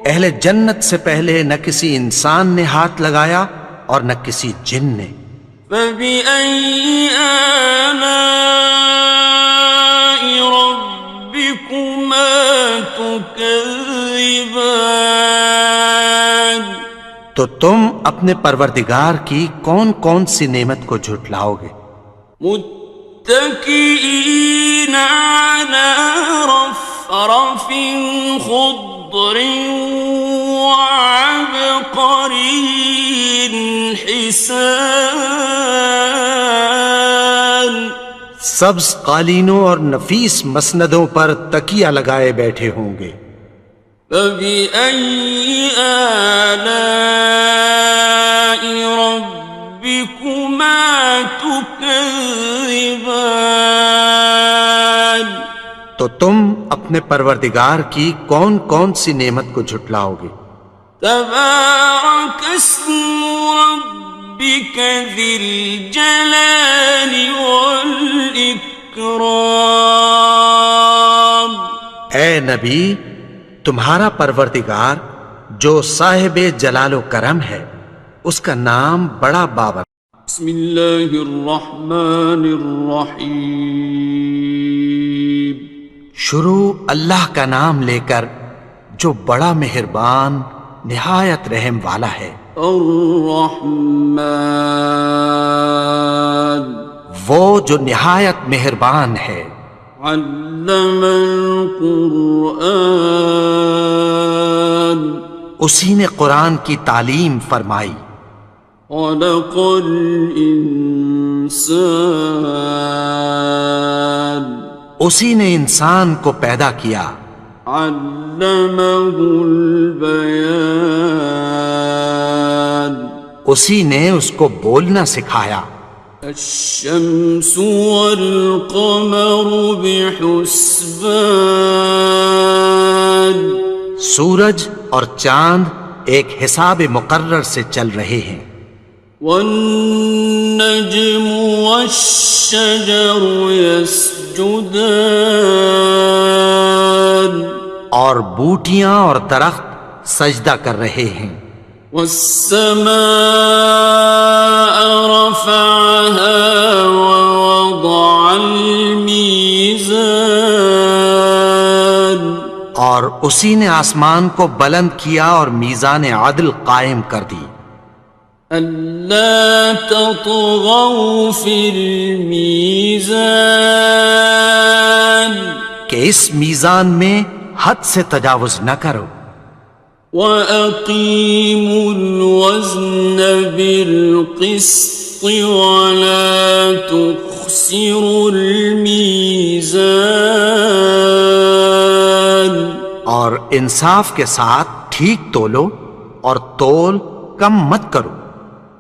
اہل جنت سے پہلے نہ کسی انسان نے ہاتھ لگایا اور نہ کسی جن نے. فبأي آلاء ربكما تكذبان تو تم اپنے پروردگار کی کون کون سی نعمت کو جھٹلاؤ گے؟ متكئين على رفرف خضر وعبقري حسان سبز قالینوں اور نفیس مسندوں پر تکیہ لگائے بیٹھے ہوں گے. فبأي آلاء ربكما تكذبان تو تم اپنے پروردگار کی کون کون سی نعمت کو جھٹلاؤ گے؟ تبارك اسم ربك ذي الجلال والإكرام اے نبی، تمہارا پروردگار جو صاحب جلال و کرم ہے اس کا نام بڑا بابر. بسم اللہ الرحمن الرحیم شروع اللہ کا نام لے کر جو بڑا مہربان نہایت رحم والا ہے. الرحمن وہ جو نہایت مہربان ہے. علم القرآن اسی نے قرآن کی تعلیم فرمائی. خلق الانسان اسی نے انسان کو پیدا کیا. علمہ البیان اسی نے اس کو بولنا سکھایا. الشمس والقمر بحسبان سورج اور چاند ایک حساب مقرر سے چل رہے ہیں. والنجم والشجر يسجدان اور بوٹیاں اور درخت سجدہ کر رہے ہیں. والسماء رفعها ووضع الميزان اور اسی نے آسمان کو بلند کیا اور میزان عدل قائم کر دی. ألا تطغوا في الميزان کہ اس میزان میں حد سے تجاوز نہ کرو. وَأَقِيمُوا الْوَزْنَ بِالْقِسْطِ وَلَا تُخْسِرُوا الْمِيزَانَ اور انصاف کے ساتھ ٹھیک تولو اور تول کم مت کرو.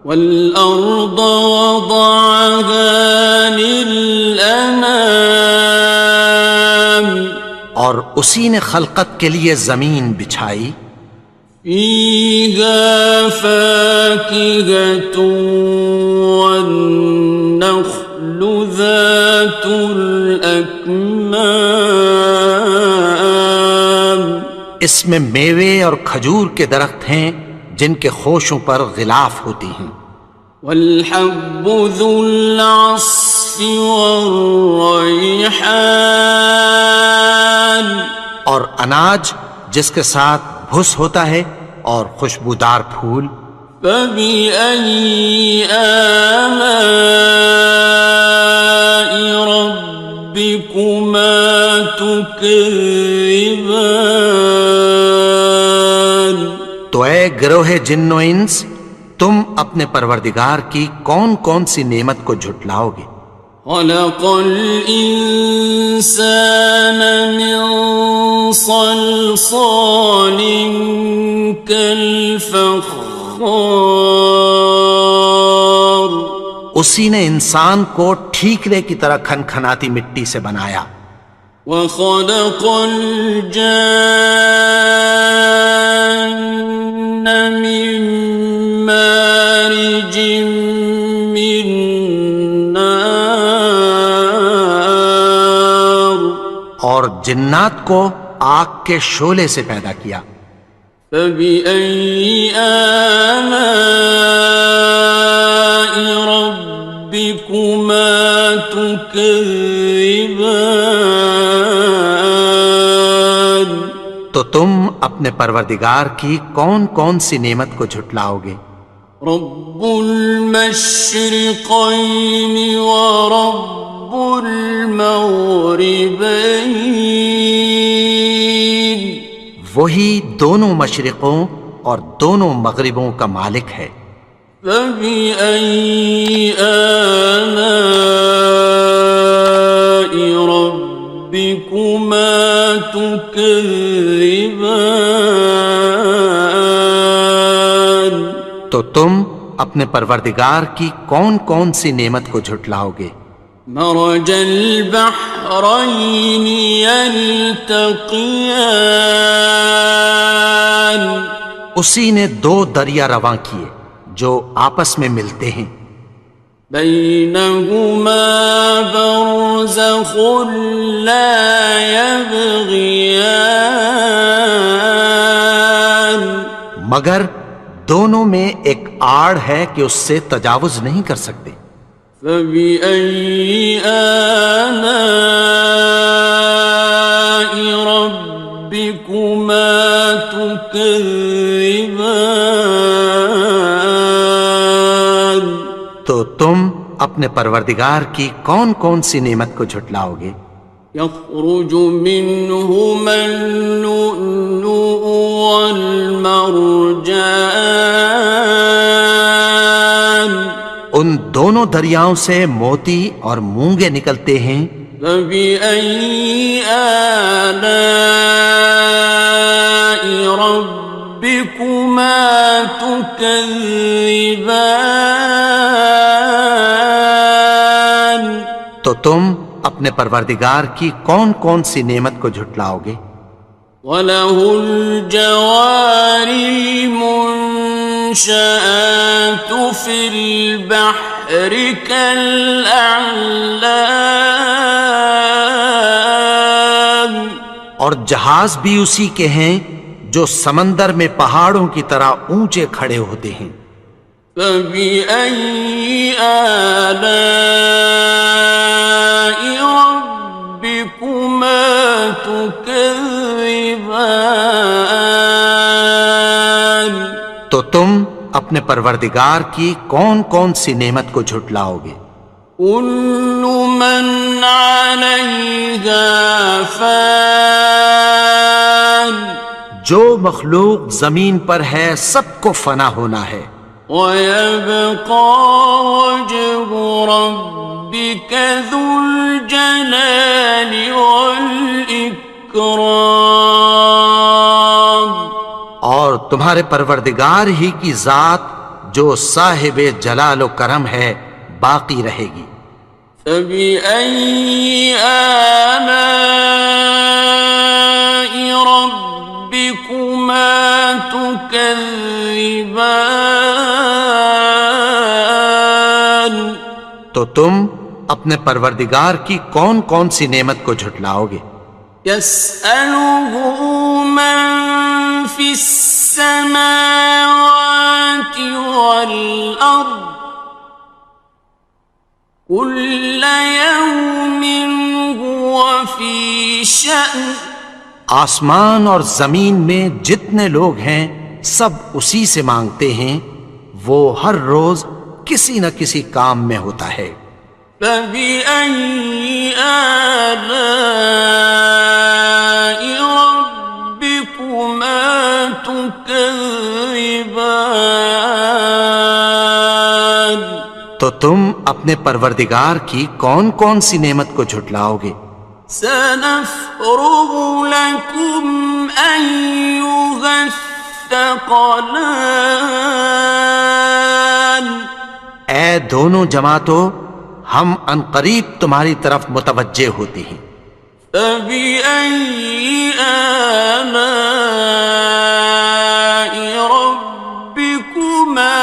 وَالْأَرْضَ وَضَعَهَا لِلْأَنَامِ اور اسی نے خلقت کے لیے زمین بچھائی. فِيهَا فَاكِهَةٌ وَالنَّخْلُ ذَاتُ الْأَكْمَامِ اس میں میوے اور کھجور کے درخت ہیں جن کے خوشوں پر غلاف ہوتی ہیں. وَالْحَبُّ ذُو الْعَصْفِ وَالرَّيْحَانِ اور اناج جس کے ساتھ بھس ہوتا ہے اور خوشبودار پھول. فَبِأَيِّ آلَاءِ رَبِّكُمَا تُكَذِّبَانِ تو اے گروہ جن و انس، تم اپنے پروردگار کی کون کون سی نعمت کو جھٹلاؤ گے؟ خَلَقَ الْإِنسَانَ مِنْ صَلْصَالٍ كَالْفَخَّارِ اسی نے انسان کو ٹھیکرے کی طرح کھنکھناتی مٹی سے بنایا. وَخَلَقَ الْجَانَّ مِن مَّارِجٍ مِّن نَّارٍ اور جنات کو آگ کے شعلے سے پیدا کیا. فَبِأَيِّ آلَاءِ رَبِّكُمَا تُكَذِّبَانِ تو تم اپنے پروردگار کی کون کون سی نعمت کو جھٹلاؤ گے؟ رب المشرقين ورب المغربين وہی دونوں مشرقوں اور دونوں مغربوں کا مالک ہے. فبأي آلاء ربكما تكذبان تو تم اپنے پروردگار کی کون کون سی نعمت کو جھٹلاؤ گے؟ مرج البحرين يلتقيان اسی نے دو دریا رواں کیے جو آپس میں ملتے ہیں. بينهما برزخ لا يبغيان مگر دونوں میں ایک آڑ ہے کہ اس سے تجاوز نہیں کر سکتے. فبأي آلاء ربكما تكذبان تو تم اپنے پروردگار کی کون کون سی نعمت کو جھٹلاؤ گے؟ يخرج منهما اللؤلؤ والمرجان ان دونوں دریاؤں سے موتی اور مونگے نکلتے ہیں. فبأي آلاء ربكما تكذبان تو تم اپنے پروردگار کی کون کون سی نعمت کو جھٹلاؤ گے؟ وله الجوار المنشآت في البحر كالأعلام، اور جہاز بھی اسی کے ہیں جو سمندر میں پہاڑوں کی طرح اونچے کھڑے ہوتے ہیں۔ فبأي آلاء ربكما تكذبان، تو تم اپنے پروردگار کی کون کون سی نعمت کو جھٹلاؤ گے؟ كل من عليها فان، جو مخلوق زمین پر ہے سب کو فنا ہونا ہے، ويبقى وجه ربك ذو الجلال والإكرام، اور تمہارے پروردگار ہی کی ذات جو صاحب جلال و کرم ہے باقی رہے گی۔ فبأي آلاء ربكما تكذبان، تو تم اپنے پروردگار کی کون کون سی نعمت کو جھٹلاؤ گے؟ يسأله من في السماوات والأرض كل يوم هو في شأن، آسمان اور زمین میں جتنے لوگ ہیں سب اسی سے مانگتے ہیں، وہ ہر روز کسی نہ کسی کام میں ہوتا ہے۔ فبأي آلاء ربكما تكذبان، تو تم اپنے پروردگار کی کون کون سی نعمت کو جھٹلاؤ گے؟ سنفرغ لكم أيها الثقلان، اے دونوں جماعتوں، ہم عنقریب تمہاری طرف متوجہ ہوتے ہیں۔ فبأي آلاء ربكما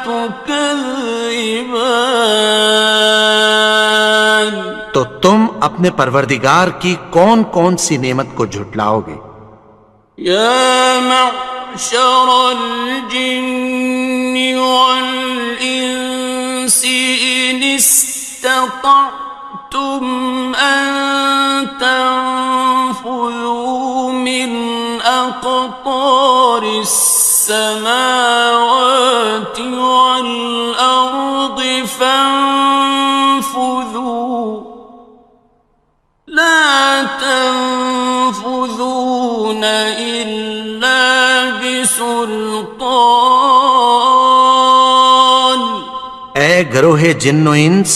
تكذبان، تو تم اپنے پروردگار کی کون کون سی نعمت کو جھٹلاؤ گے؟ يا معشر الجن والإنس إن استطعتم أن تنفذوا من أقطار السماوات والأرض فانفذوا، لا تنفذون إلا بسلطان، اے گروہ جن و انس،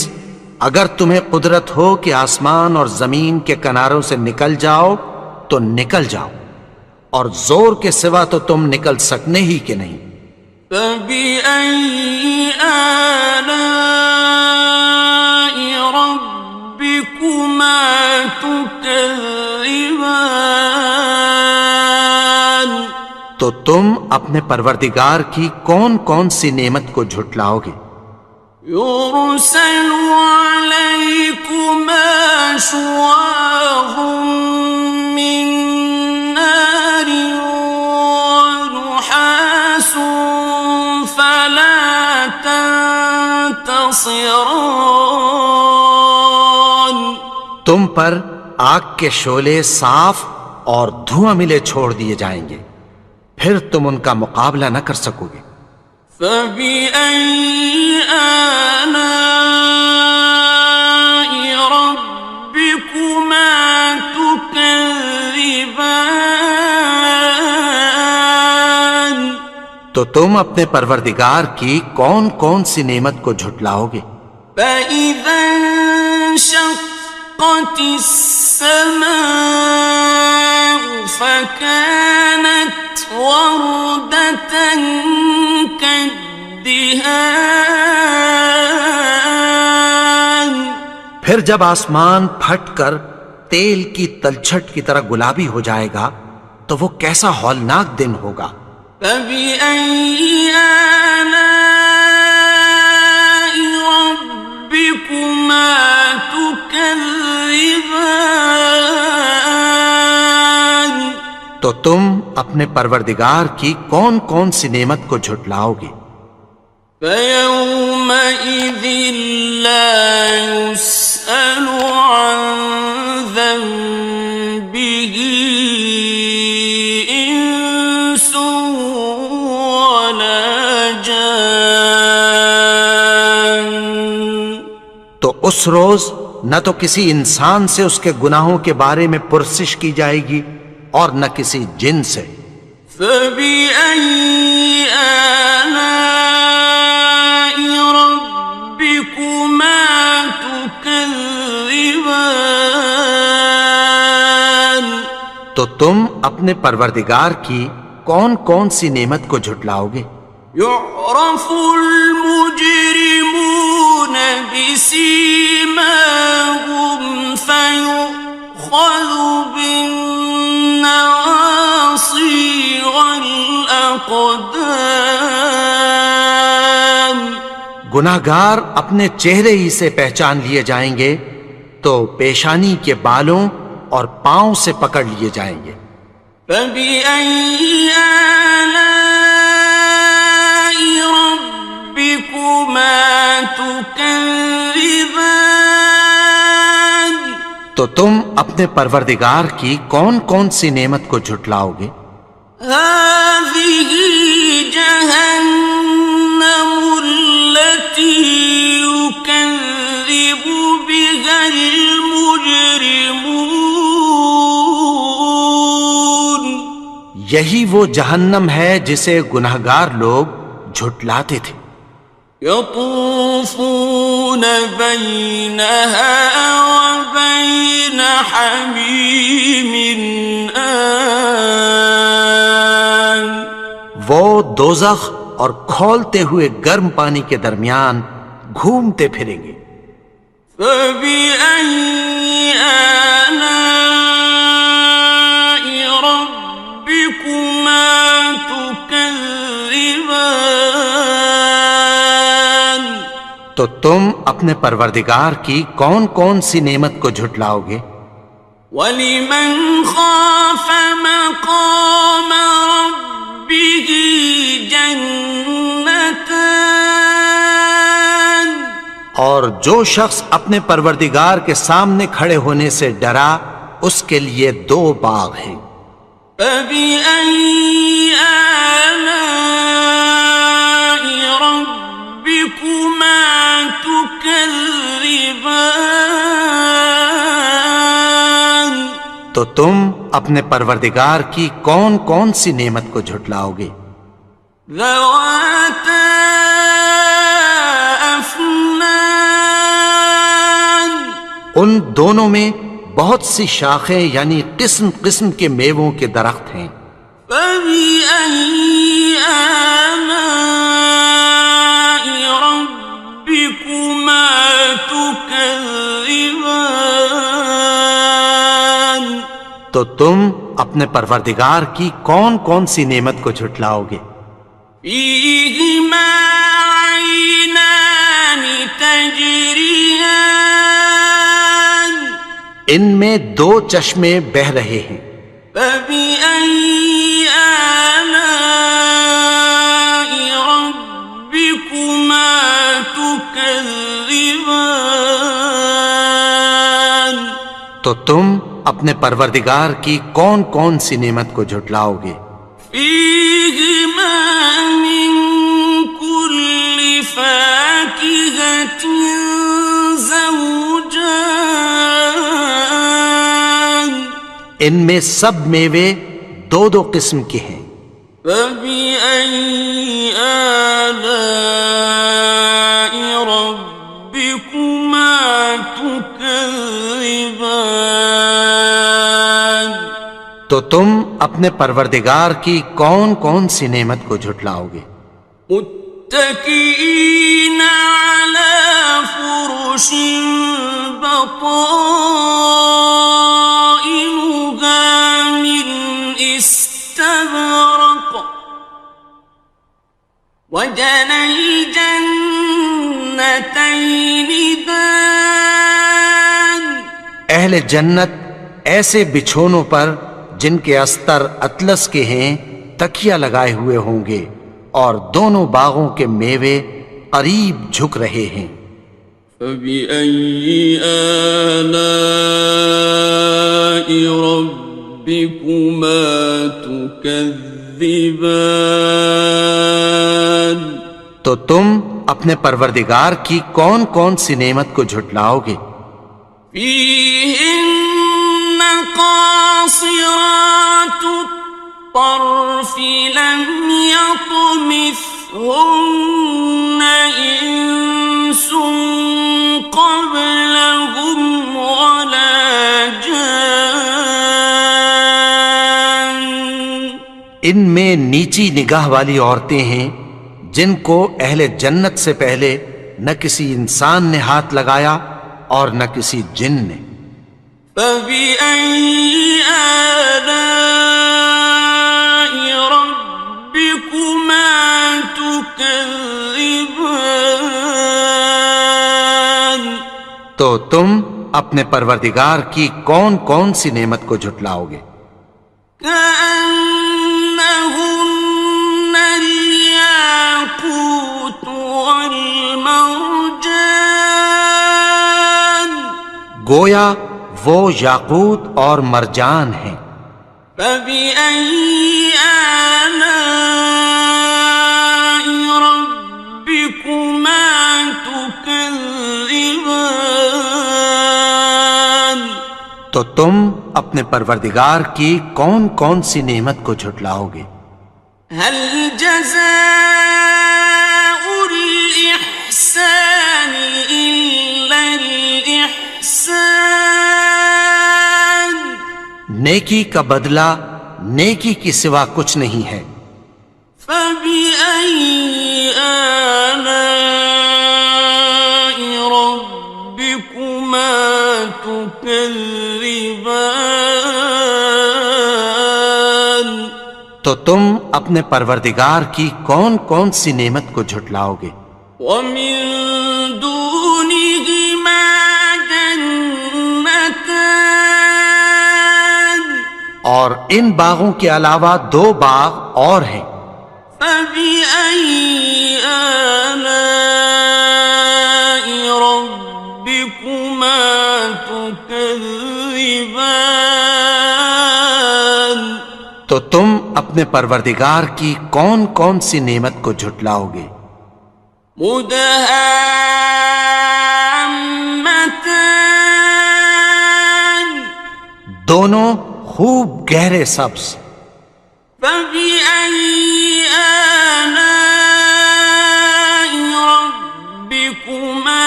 اگر تمہیں قدرت ہو کہ آسمان اور زمین کے کناروں سے نکل جاؤ تو نکل جاؤ، اور زور کے سوا تو تم نکل سکنے ہی کہ نہیں۔ فبأي آلاء ربكما تكذبان، تو تم اپنے پروردگار کی کون کون سی نعمت کو جھٹلاؤ گے؟ يرسل عليكما شواظ من نار ونحاس فلا تنتصران، تم پر آگ کے شعلے صاف اور دھواں ملے چھوڑ دیے جائیں گے، پھر تم ان کا مقابلہ نہ کر سکو گے۔ فبأي آلاء ربكما تكذبان، تو تم اپنے پروردگار کی کون کون سی نعمت کو جھٹلاؤ گے؟ فإذا انشقت السماء فكانت وردة كالدهان، پھر جب آسمان پھٹ کر تیل کی تلچھٹ کی طرح گلابی ہو جائے گا تو وہ کیسا ہولناک دن ہوگا۔ فبأي آلاء ربكما تكذبان؟ تو تم اپنے پروردگار کی کون کون سی نعمت کو جھٹلاؤ گے؟ فيومئذ لا يسأل عن ذنبه إنس ولا جان۔ تو اس روز نہ تو کسی انسان سے اس کے گناہوں کے بارے میں پرسش کی جائے گی اور نہ کسی جن سے۔ فبأي آلاء ربكما تكذبان؟ تو تم اپنے پروردگار کی کون کون سی نعمت کو جھٹلاؤ گے؟ يعرف المجرمون بسيماهم فيؤخذ بالنواصي والأقدام۔ گناہگار اپنے چہرے ہی سے پہچان لیے جائیں گے تو پیشانی کے بالوں اور پاؤں سے پکڑ لیے جائیں گے۔ فبأي آلاء ربكما تكذبان؟ تو تم اپنے پروردگار کی کون کون سی نعمت کو جھٹلاؤ گے؟ هذه جهنم التي يكذب بها المجرمون۔ یہی وہ جہنم ہے جسے گناہگار لوگ جھٹلاتے تھے۔ يطوفون بينها وبين حميم آن۔ وہ دوزخ اور کھولتے ہوئے گرم پانی کے درمیان گھومتے پھریں گے۔ فبأي آلاء ربكما تكذبان؟ تو تم اپنے پروردگار کی کون کون سی نعمت کو جھٹلاؤ گے؟ وَلِمَنْ خَافَ مَقَامَ رَبِّهِ جَنَّتَانِ؟ اور جو شخص اپنے پروردگار کے سامنے کھڑے ہونے سے ڈرا اس کے لیے 2 باغ ہیں۔ فَبِأَيِّ آلَاءِ رَبِّكُمَا تُكَذِّبَانِ؟ تو تم اپنے پروردگار کی کون کون سی نعمت کو جھٹلاؤ گے؟ ذَوَاتَا أَفْنَانٍ؟ ان دونوں میں بہت سی شاخیں یعنی قسم قسم کے میووں کے درخت ہیں۔ فَبِأَيِّ آلَاءِ رَبِّكُمَا تُكَذِّبَانِ؟ تو تم اپنے پروردگار کی کون کون سی نعمت کو جھٹلاؤ گے؟ فِيهِمَا عَيْنَانِ تَجْرِيَانِ؟ ان میں 2 چشمے بہہ رہے ہیں۔ فَبِأَيِّ آلَاءِ رَبِّكُمَا تُكَذِّبَانِ؟ تو تم اپنے پروردگار کی کون کون سی نعمت کو جھٹلاؤ گے؟ فِيهِمَا مِن كُلِّ فَاكِهَةٍ زَوْجَانِ؟ ان میں سب میوے 2 قسم کے ہیں۔ فَبِأَيِّ آلَاءِ رَبِّكُمَا تُكَذِّبَانِ؟ تو تم اپنے پروردگار کی کون کون سی نعمت کو جھٹلاؤ گے؟ متكئين على فرش بطائنها من اثنتين دان. اہل جنت ایسے بچھونوں پر جن کے استر اطلس کے ہیں تکیہ لگائے ہوئے ہوں گے، اور دونوں باغوں کے میوے قریب جھک رہے ہیں۔ فَبِأَيِّ آلَاءِ رَبِّكُمَا تُكَذِّبَانِ، تو تم اپنے پروردگار کی کون کون سی نعمت کو جھٹلاؤ گے؟ فِيهِنَّ قَاصِرَاتُ الطَّرْفِ لَمْ يَطْمِثْهُنَّ إِنسٌ قَبْلَهُمْ وَلَا جَانٌّ۔ ان میں نیچی نگاہ والی عورتیں ہیں جن کو اہل جنت سے پہلے نہ کسی انسان نے ہاتھ لگایا اور نہ کسی جن نے۔ فَبِأَيِّ آلَاءِ رَبِّكُمَا تُكَذِّبَانِ، تو تم اپنے پروردگار کی کون کون سی نعمت کو جھٹلاؤ گے؟ كَأَنَّهُنَّ الْيَاقُوتُ وَالْمَرْجَانُ، گویا وہ یاقوت اور مرجان ہیں۔ فَبِأَيِّ آلَاءِ رَبِّكُمَا تُكَذِّبَانِ، تو تم اپنے پروردگار کی کون کون سی نعمت کو جھٹلاؤ گے؟ هَلْ جَزَاءُ الْإِحْسَانِ إِلَّا الْإِحْسَانُ، نیکی کا بدلہ نیکی کی سوا کچھ نہیں ہے۔ فَبِأَيِّ آلَاءِ رَبِّكُمَا تُكَذِّبَانِ، تو تم اپنے پروردگار کی کون کون سی نعمت کو جھٹلاؤ گے؟ وَمِن دُونِهِمَا جَنَّتَانِ، اور ان باغوں کے علاوہ دو باغ اور ہیں۔ فَبِأَيِّ آلَاءِ رَبِّكُمَا تُكَذِّبَانِ، تو تم اپنے پروردگار کی کون کون سی نعمت کو جھٹلاؤ گے؟ مُدْهَامَّتَانِ، دونوں خوب گہرے سبز۔ فَبِأَيِّ آلَاءِ رَبِّكُمَا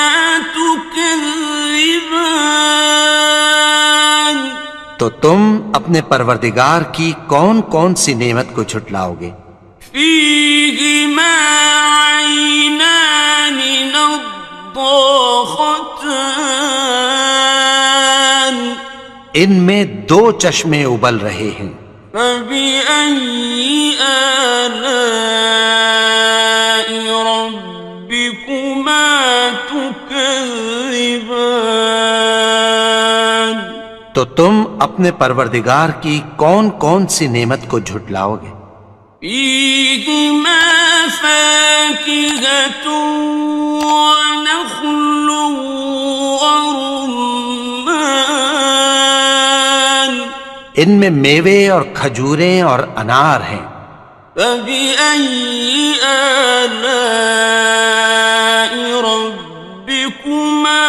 تُكَذِّبَانِ، تو تم اپنے پروردگار کی کون کون سی نعمت کو جھٹلاؤ گے؟ فِيهِمَا عَيْنَانِ نَضَّاخَتَانِ، ان میں دو چشمے ابل رہے ہیں۔ فَبِأَيِّ آلَاءِ رَبِّكُمَا تُكَذِّبَانِ، تو تم اپنے پروردگار کی کون کون سی نعمت کو جھٹلاؤ گے؟ فِيهِمَا فَاكِهَةٌ وَنَخْلٌ وَرُمَّانٌ، ان میں میوے اور کھجوریں اور انار ہیں۔ فَبِأَيِّ آلَاءِ رَبِّكُمَا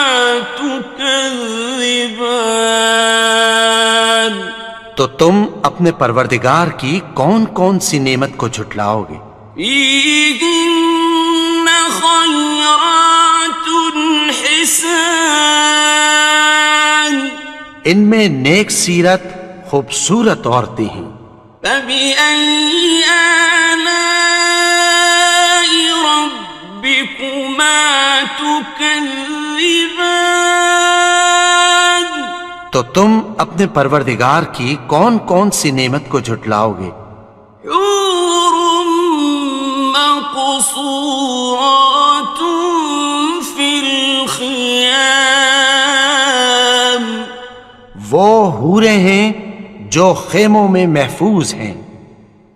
تُكَذِّبَانِ، تو تم اپنے پروردگار کی کون کون سی نعمت کو جھٹلاؤ گے؟ فِيهِنَّ خَيْرَاتٌ حِسَانٌ، ان میں نیک سیرت خوبصورت عورتیں ہیں۔ فَبِأَيِّ آلَاءِ رَبِّكُمَا تُكَذِّبَانِ، تو تم اپنے پروردگار کی کون کون سی نعمت کو جھٹلاؤ گے؟ حور مقصورات فی وہ حوریں ہیں جو خیموں میں محفوظ ہیں۔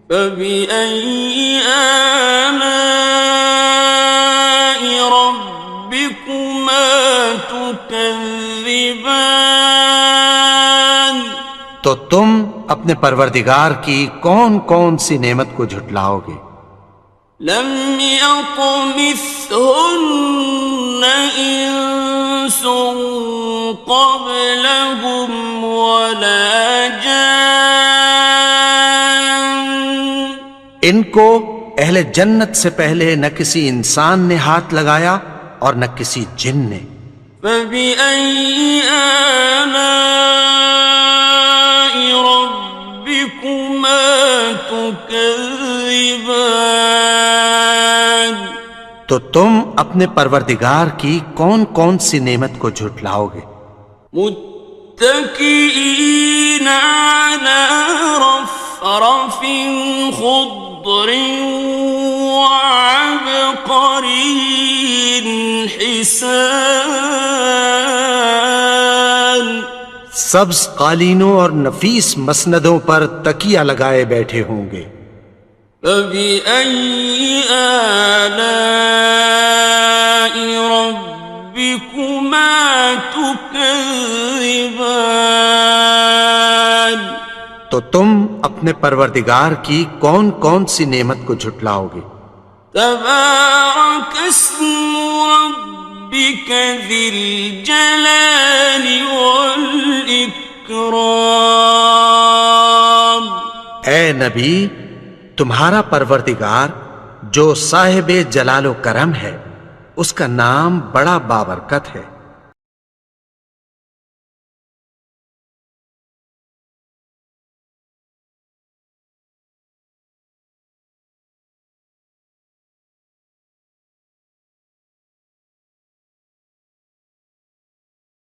فبأي آلاء ربكما تكذبان؟ تو تم اپنے پروردگار کی کون کون سی نعمت کو جھٹلاؤ گے؟ لم يطمثهن إنس قبلهم ولا جان۔ ان کو اہل جنت سے پہلے نہ کسی انسان نے ہاتھ لگایا اور نہ کسی جن نے۔ فبأي آلاء ربكما تكذبان؟ تو تم اپنے پروردگار کی کون کون سی نعمت کو جھٹلاؤ گے؟ متكئين على رفرف خضر وعبقري حسان۔ سبز قالینوں اور نفیس مسندوں پر تکیہ لگائے بیٹھے ہوں گے۔ فبأي آلاء ربكما تكذبان؟ تو تم اپنے پروردگار کی کون کون سی نعمت کو جھٹلاؤ گے؟ تبارك اسم ربك ذي الجلال والإكرام۔ اے نبی، تمہارا پروردگار جو صاحب جلال و کرم ہے، اس کا نام بڑا بابرکت ہے۔